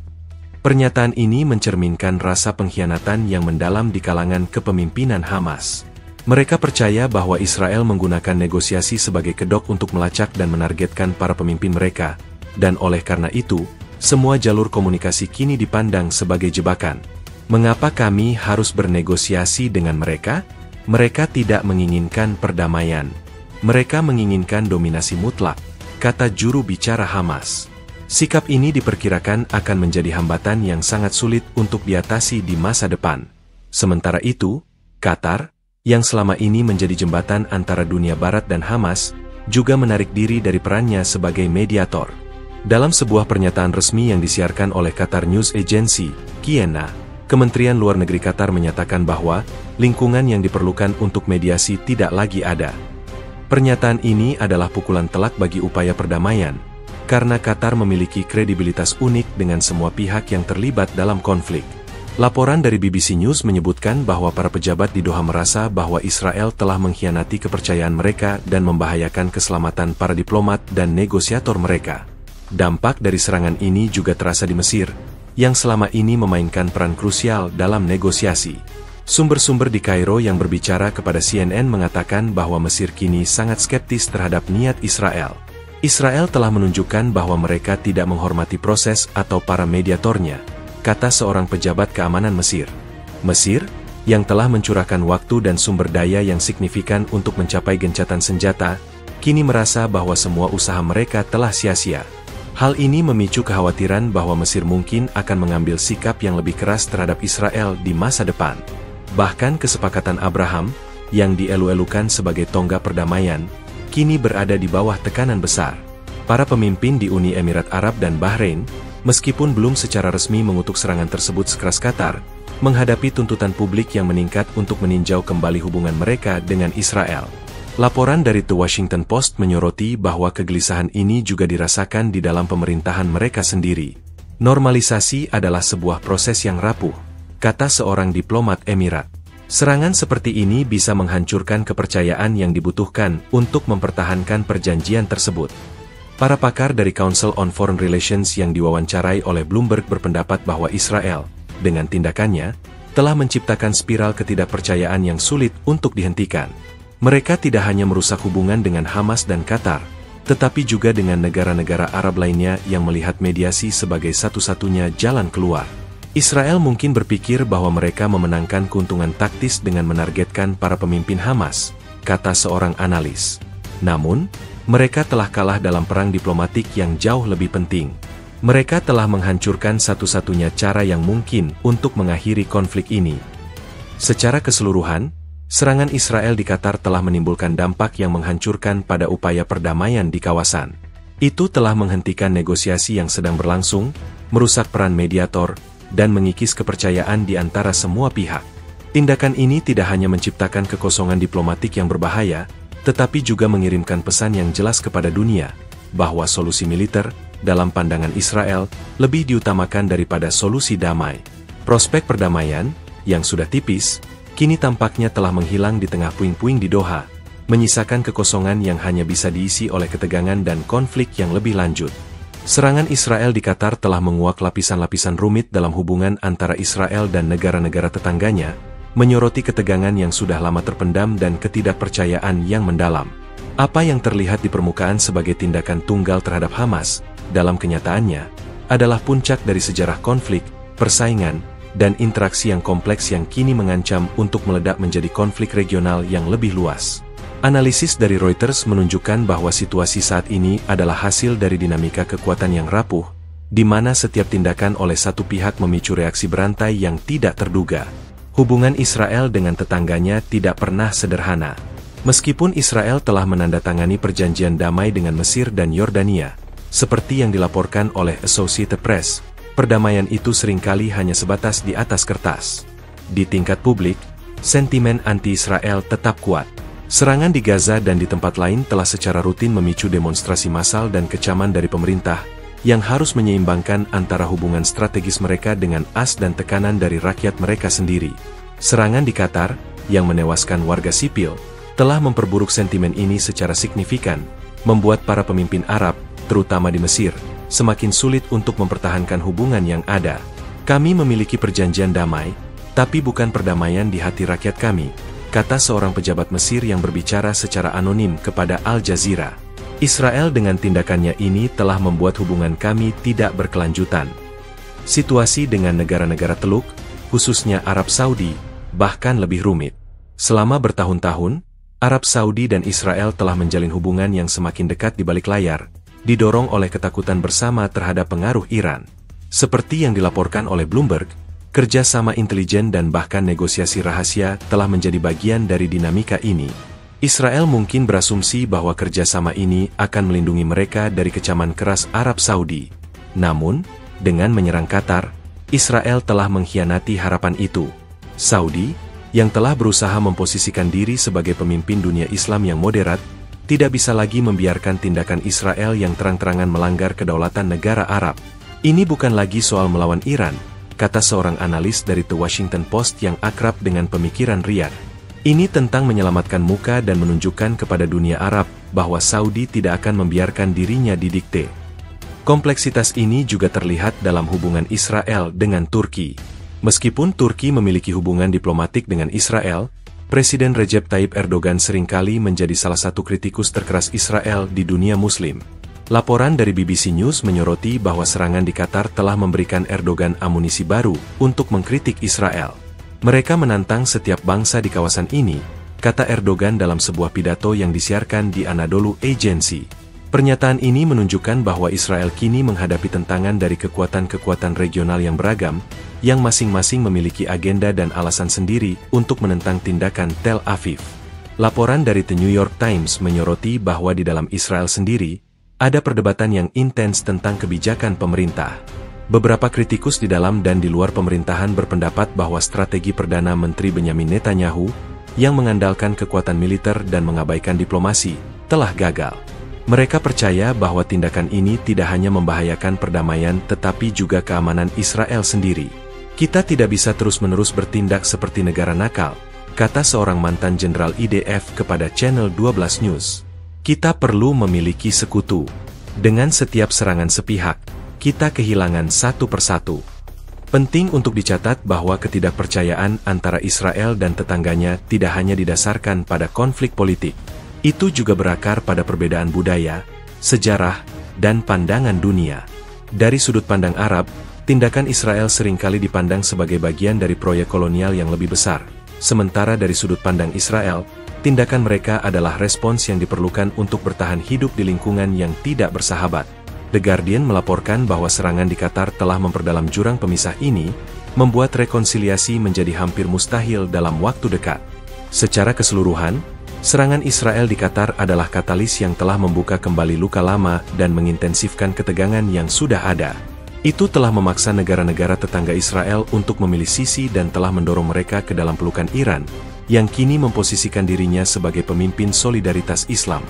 Speaker 1: Pernyataan ini mencerminkan rasa pengkhianatan yang mendalam di kalangan kepemimpinan Hamas. Mereka percaya bahwa Israel menggunakan negosiasi sebagai kedok untuk melacak dan menargetkan para pemimpin mereka, dan oleh karena itu, semua jalur komunikasi kini dipandang sebagai jebakan. Mengapa kami harus bernegosiasi dengan mereka? Mereka tidak menginginkan perdamaian. Mereka menginginkan dominasi mutlak, kata juru bicara Hamas. Sikap ini diperkirakan akan menjadi hambatan yang sangat sulit untuk diatasi di masa depan. Sementara itu, Qatar, yang selama ini menjadi jembatan antara dunia barat dan Hamas, juga menarik diri dari perannya sebagai mediator. Dalam sebuah pernyataan resmi yang disiarkan oleh Qatar News Agency, QNA, Kementerian Luar Negeri Qatar menyatakan bahwa lingkungan yang diperlukan untuk mediasi tidak lagi ada. Pernyataan ini adalah pukulan telak bagi upaya perdamaian, karena Qatar memiliki kredibilitas unik dengan semua pihak yang terlibat dalam konflik. Laporan dari BBC News menyebutkan bahwa para pejabat di Doha merasa bahwa Israel telah mengkhianati kepercayaan mereka dan membahayakan keselamatan para diplomat dan negosiator mereka. Dampak dari serangan ini juga terasa di Mesir, yang selama ini memainkan peran krusial dalam negosiasi. Sumber-sumber di Kairo yang berbicara kepada CNN mengatakan bahwa Mesir kini sangat skeptis terhadap niat Israel. Israel telah menunjukkan bahwa mereka tidak menghormati proses atau para mediatornya, kata seorang pejabat keamanan Mesir. Mesir, yang telah mencurahkan waktu dan sumber daya yang signifikan untuk mencapai gencatan senjata, kini merasa bahwa semua usaha mereka telah sia-sia. Hal ini memicu kekhawatiran bahwa Mesir mungkin akan mengambil sikap yang lebih keras terhadap Israel di masa depan. Bahkan kesepakatan Abraham, yang dielu-elukan sebagai tonggak perdamaian, kini berada di bawah tekanan besar. Para pemimpin di Uni Emirat Arab dan Bahrain, meskipun belum secara resmi mengutuk serangan tersebut sekeras Qatar, menghadapi tuntutan publik yang meningkat untuk meninjau kembali hubungan mereka dengan Israel. Laporan dari The Washington Post menyoroti bahwa kegelisahan ini juga dirasakan di dalam pemerintahan mereka sendiri. Normalisasi adalah sebuah proses yang rapuh, kata seorang diplomat Emirat. Serangan seperti ini bisa menghancurkan kepercayaan yang dibutuhkan untuk mempertahankan perjanjian tersebut. Para pakar dari Council on Foreign Relations yang diwawancarai oleh Bloomberg berpendapat bahwa Israel, dengan tindakannya, telah menciptakan spiral ketidakpercayaan yang sulit untuk dihentikan. Mereka tidak hanya merusak hubungan dengan Hamas dan Qatar, tetapi juga dengan negara-negara Arab lainnya yang melihat mediasi sebagai satu-satunya jalan keluar. Israel mungkin berpikir bahwa mereka memenangkan keuntungan taktis dengan menargetkan para pemimpin Hamas, kata seorang analis. Namun, mereka telah kalah dalam perang diplomatik yang jauh lebih penting. Mereka telah menghancurkan satu-satunya cara yang mungkin untuk mengakhiri konflik ini. Secara keseluruhan, serangan Israel di Qatar telah menimbulkan dampak yang menghancurkan pada upaya perdamaian di kawasan. Itu telah menghentikan negosiasi yang sedang berlangsung, merusak peran mediator, dan mengikis kepercayaan di antara semua pihak. Tindakan ini tidak hanya menciptakan kekosongan diplomatik yang berbahaya, tetapi juga mengirimkan pesan yang jelas kepada dunia, bahwa solusi militer, dalam pandangan Israel, lebih diutamakan daripada solusi damai. Prospek perdamaian, yang sudah tipis, kini tampaknya telah menghilang di tengah puing-puing di Doha, menyisakan kekosongan yang hanya bisa diisi oleh ketegangan dan konflik yang lebih lanjut. Serangan Israel di Qatar telah menguak lapisan-lapisan rumit dalam hubungan antara Israel dan negara-negara tetangganya, menyoroti ketegangan yang sudah lama terpendam dan ketidakpercayaan yang mendalam. Apa yang terlihat di permukaan sebagai tindakan tunggal terhadap Hamas, dalam kenyataannya, adalah puncak dari sejarah konflik, persaingan, dan interaksi yang kompleks yang kini mengancam untuk meledak menjadi konflik regional yang lebih luas. Analisis dari Reuters menunjukkan bahwa situasi saat ini adalah hasil dari dinamika kekuatan yang rapuh, di mana setiap tindakan oleh satu pihak memicu reaksi berantai yang tidak terduga. Hubungan Israel dengan tetangganya tidak pernah sederhana. Meskipun Israel telah menandatangani perjanjian damai dengan Mesir dan Yordania, seperti yang dilaporkan oleh Associated Press, perdamaian itu seringkali hanya sebatas di atas kertas. Di tingkat publik, sentimen anti-Israel tetap kuat. Serangan di Gaza dan di tempat lain telah secara rutin memicu demonstrasi massal dan kecaman dari pemerintah, yang harus menyeimbangkan antara hubungan strategis mereka dengan as dan tekanan dari rakyat mereka sendiri. Serangan di Qatar, yang menewaskan warga sipil, telah memperburuk sentimen ini secara signifikan, membuat para pemimpin Arab, terutama di Mesir, semakin sulit untuk mempertahankan hubungan yang ada. Kami memiliki perjanjian damai, tapi bukan perdamaian di hati rakyat kami, kata seorang pejabat Mesir yang berbicara secara anonim kepada Al Jazeera. Israel dengan tindakannya ini telah membuat hubungan kami tidak berkelanjutan. Situasi dengan negara-negara Teluk, khususnya Arab Saudi, bahkan lebih rumit. Selama bertahun-tahun, Arab Saudi dan Israel telah menjalin hubungan yang semakin dekat di balik layar, didorong oleh ketakutan bersama terhadap pengaruh Iran. Seperti yang dilaporkan oleh Bloomberg, kerjasama intelijen dan bahkan negosiasi rahasia telah menjadi bagian dari dinamika ini. Israel mungkin berasumsi bahwa kerjasama ini akan melindungi mereka dari kecaman keras Arab Saudi. Namun, dengan menyerang Qatar, Israel telah mengkhianati harapan itu. Saudi, yang telah berusaha memposisikan diri sebagai pemimpin dunia Islam yang moderat, tidak bisa lagi membiarkan tindakan Israel yang terang-terangan melanggar kedaulatan negara Arab. Ini bukan lagi soal melawan Iran, kata seorang analis dari The Washington Post yang akrab dengan pemikiran Riyadh. Ini tentang menyelamatkan muka dan menunjukkan kepada dunia Arab bahwa Saudi tidak akan membiarkan dirinya didikte. Kompleksitas ini juga terlihat dalam hubungan Israel dengan Turki. Meskipun Turki memiliki hubungan diplomatik dengan Israel, Presiden Recep Tayyip Erdogan seringkali menjadi salah satu kritikus terkeras Israel di dunia Muslim. Laporan dari BBC News menyoroti bahwa serangan di Qatar telah memberikan Erdogan amunisi baru untuk mengkritik Israel. Mereka menantang setiap bangsa di kawasan ini, kata Erdogan dalam sebuah pidato yang disiarkan di Anadolu Agency. Pernyataan ini menunjukkan bahwa Israel kini menghadapi tentangan dari kekuatan-kekuatan regional yang beragam, yang masing-masing memiliki agenda dan alasan sendiri untuk menentang tindakan Tel Aviv. Laporan dari The New York Times menyoroti bahwa di dalam Israel sendiri, ada perdebatan yang intens tentang kebijakan pemerintah. Beberapa kritikus di dalam dan di luar pemerintahan berpendapat bahwa strategi Perdana Menteri Benyamin Netanyahu, yang mengandalkan kekuatan militer dan mengabaikan diplomasi, telah gagal. Mereka percaya bahwa tindakan ini tidak hanya membahayakan perdamaian tetapi juga keamanan Israel sendiri. Kita tidak bisa terus-menerus bertindak seperti negara nakal, kata seorang mantan jenderal IDF kepada Channel 12 News. Kita perlu memiliki sekutu. Dengan setiap serangan sepihak, kita kehilangan satu persatu. Penting untuk dicatat bahwa ketidakpercayaan antara Israel dan tetangganya tidak hanya didasarkan pada konflik politik. Itu juga berakar pada perbedaan budaya, sejarah, dan pandangan dunia. Dari sudut pandang Arab, tindakan Israel seringkali dipandang sebagai bagian dari proyek kolonial yang lebih besar. Sementara dari sudut pandang Israel, tindakan mereka adalah respons yang diperlukan untuk bertahan hidup di lingkungan yang tidak bersahabat. The Guardian melaporkan bahwa serangan di Qatar telah memperdalam jurang pemisah ini, membuat rekonsiliasi menjadi hampir mustahil dalam waktu dekat. Secara keseluruhan, serangan Israel di Qatar adalah katalis yang telah membuka kembali luka lama dan mengintensifkan ketegangan yang sudah ada. Itu telah memaksa negara-negara tetangga Israel untuk memilih sisi dan telah mendorong mereka ke dalam pelukan Iran, yang kini memposisikan dirinya sebagai pemimpin solidaritas Islam.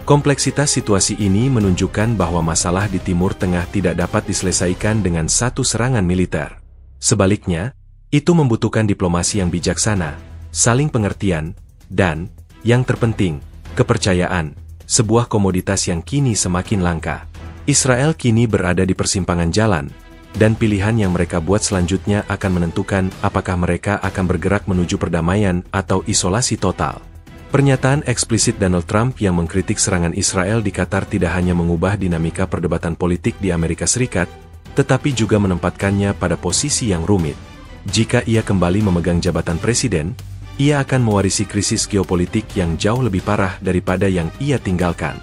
Speaker 1: Kompleksitas situasi ini menunjukkan bahwa masalah di Timur Tengah tidak dapat diselesaikan dengan satu serangan militer. Sebaliknya, itu membutuhkan diplomasi yang bijaksana, saling pengertian, dan, yang terpenting, kepercayaan, sebuah komoditas yang kini semakin langka. Israel kini berada di persimpangan jalan, dan pilihan yang mereka buat selanjutnya akan menentukan apakah mereka akan bergerak menuju perdamaian atau isolasi total. Pernyataan eksplisit Donald Trump yang mengkritik serangan Israel di Qatar tidak hanya mengubah dinamika perdebatan politik di Amerika Serikat, tetapi juga menempatkannya pada posisi yang rumit. Jika ia kembali memegang jabatan presiden, ia akan mewarisi krisis geopolitik yang jauh lebih parah daripada yang ia tinggalkan.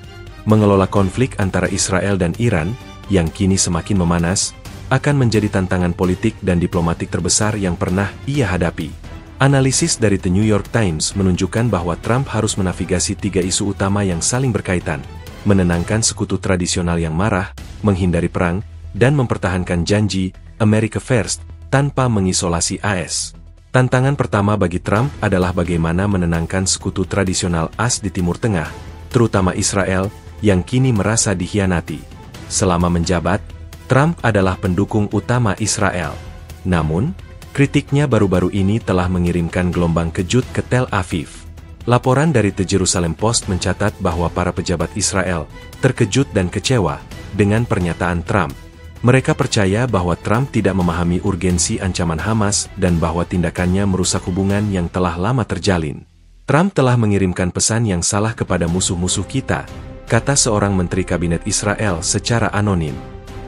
Speaker 1: Mengelola konflik antara Israel dan Iran, yang kini semakin memanas, akan menjadi tantangan politik dan diplomatik terbesar yang pernah ia hadapi. Analisis dari The New York Times menunjukkan bahwa Trump harus menavigasi 3 isu utama yang saling berkaitan: menenangkan sekutu tradisional yang marah, menghindari perang, dan mempertahankan janji America First tanpa mengisolasi AS. Tantangan pertama bagi Trump adalah bagaimana menenangkan sekutu tradisional AS di Timur Tengah, terutama Israel, yang kini merasa dikhianati. Selama menjabat, Trump adalah pendukung utama Israel. Namun, kritiknya baru-baru ini telah mengirimkan gelombang kejut ke Tel Aviv. Laporan dari The Jerusalem Post mencatat bahwa para pejabat Israel terkejut dan kecewa dengan pernyataan Trump. Mereka percaya bahwa Trump tidak memahami urgensi ancaman Hamas dan bahwa tindakannya merusak hubungan yang telah lama terjalin. Trump telah mengirimkan pesan yang salah kepada musuh-musuh kita, kata seorang menteri kabinet Israel secara anonim.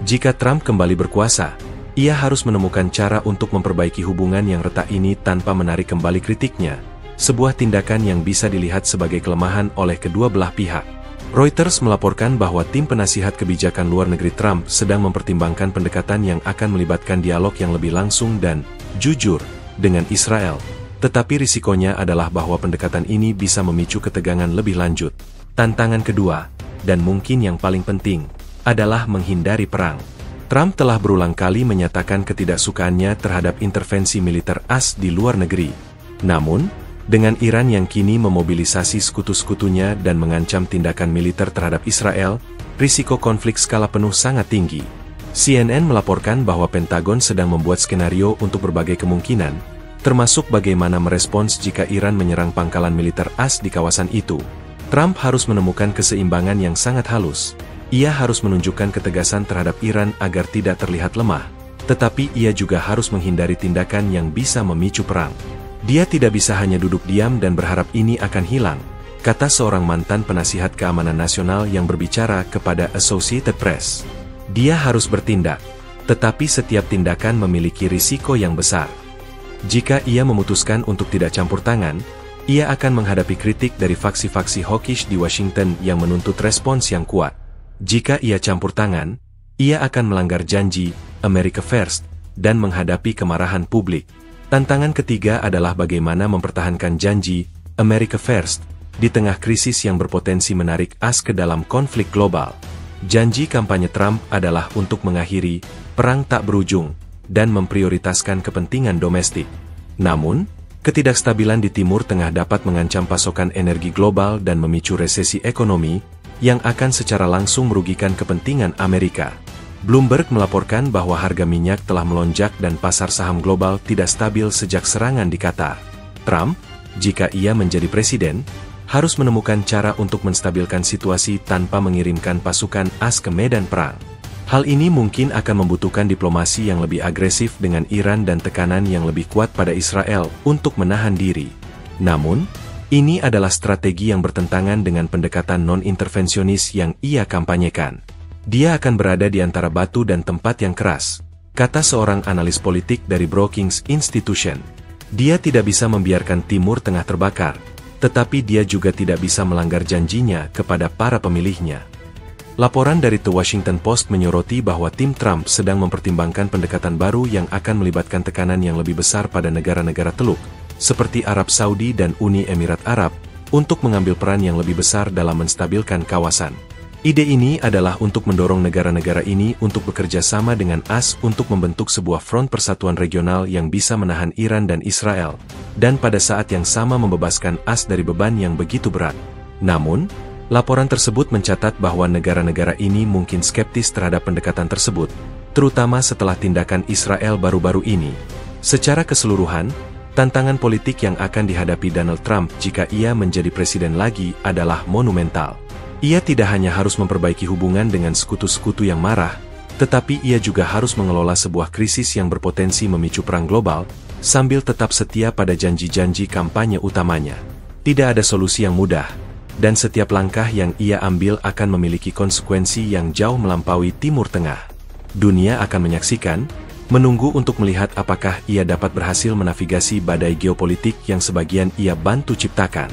Speaker 1: Jika Trump kembali berkuasa, ia harus menemukan cara untuk memperbaiki hubungan yang retak ini tanpa menarik kembali kritiknya, sebuah tindakan yang bisa dilihat sebagai kelemahan oleh kedua belah pihak. Reuters melaporkan bahwa tim penasihat kebijakan luar negeri Trump sedang mempertimbangkan pendekatan yang akan melibatkan dialog yang lebih langsung dan jujur dengan Israel, tetapi risikonya adalah bahwa pendekatan ini bisa memicu ketegangan lebih lanjut. Tantangan kedua, dan mungkin yang paling penting, adalah menghindari perang. Trump telah berulang kali menyatakan ketidaksukaannya terhadap intervensi militer AS di luar negeri. Namun, dengan Iran yang kini memobilisasi sekutu-sekutunya dan mengancam tindakan militer terhadap Israel, risiko konflik skala penuh sangat tinggi. CNN melaporkan bahwa Pentagon sedang membuat skenario untuk berbagai kemungkinan, termasuk bagaimana merespons jika Iran menyerang pangkalan militer AS di kawasan itu. Trump harus menemukan keseimbangan yang sangat halus. Ia harus menunjukkan ketegasan terhadap Iran agar tidak terlihat lemah, tetapi ia juga harus menghindari tindakan yang bisa memicu perang. Dia tidak bisa hanya duduk diam dan berharap ini akan hilang, kata seorang mantan penasihat keamanan nasional yang berbicara kepada Associated Press. Dia harus bertindak, tetapi setiap tindakan memiliki risiko yang besar. Jika ia memutuskan untuk tidak campur tangan, ia akan menghadapi kritik dari faksi-faksi hawkish di Washington yang menuntut respons yang kuat. Jika ia campur tangan, ia akan melanggar janji America First dan menghadapi kemarahan publik. Tantangan ketiga adalah bagaimana mempertahankan janji America First di tengah krisis yang berpotensi menarik AS ke dalam konflik global. Janji kampanye Trump adalah untuk mengakhiri perang tak berujung dan memprioritaskan kepentingan domestik. Namun, ketidakstabilan di Timur Tengah dapat mengancam pasokan energi global dan memicu resesi ekonomi yang akan secara langsung merugikan kepentingan Amerika. Bloomberg melaporkan bahwa harga minyak telah melonjak dan pasar saham global tidak stabil sejak serangan di Qatar. Trump, jika ia menjadi presiden, harus menemukan cara untuk menstabilkan situasi tanpa mengirimkan pasukan AS ke medan perang. Hal ini mungkin akan membutuhkan diplomasi yang lebih agresif dengan Iran dan tekanan yang lebih kuat pada Israel untuk menahan diri. Namun, ini adalah strategi yang bertentangan dengan pendekatan non-intervensionis yang ia kampanyekan. Dia akan berada di antara batu dan tempat yang keras, kata seorang analis politik dari Brookings Institution. Dia tidak bisa membiarkan Timur Tengah terbakar, tetapi dia juga tidak bisa melanggar janjinya kepada para pemilihnya. Laporan dari The Washington Post menyoroti bahwa tim Trump sedang mempertimbangkan pendekatan baru yang akan melibatkan tekanan yang lebih besar pada negara-negara Teluk, seperti Arab Saudi dan Uni Emirat Arab, untuk mengambil peran yang lebih besar dalam menstabilkan kawasan. Ide ini adalah untuk mendorong negara-negara ini untuk bekerja sama dengan AS untuk membentuk sebuah front persatuan regional yang bisa menahan Iran dan Israel, dan pada saat yang sama membebaskan AS dari beban yang begitu berat. Namun, laporan tersebut mencatat bahwa negara-negara ini mungkin skeptis terhadap pendekatan tersebut, terutama setelah tindakan Israel baru-baru ini. Secara keseluruhan, tantangan politik yang akan dihadapi Donald Trump jika ia menjadi presiden lagi adalah monumental. Ia tidak hanya harus memperbaiki hubungan dengan sekutu-sekutu yang marah, tetapi ia juga harus mengelola sebuah krisis yang berpotensi memicu perang global, sambil tetap setia pada janji-janji kampanye utamanya. Tidak ada solusi yang mudah, dan setiap langkah yang ia ambil akan memiliki konsekuensi yang jauh melampaui Timur Tengah. Dunia akan menyaksikan, menunggu untuk melihat apakah ia dapat berhasil menavigasi badai geopolitik yang sebagian ia bantu ciptakan.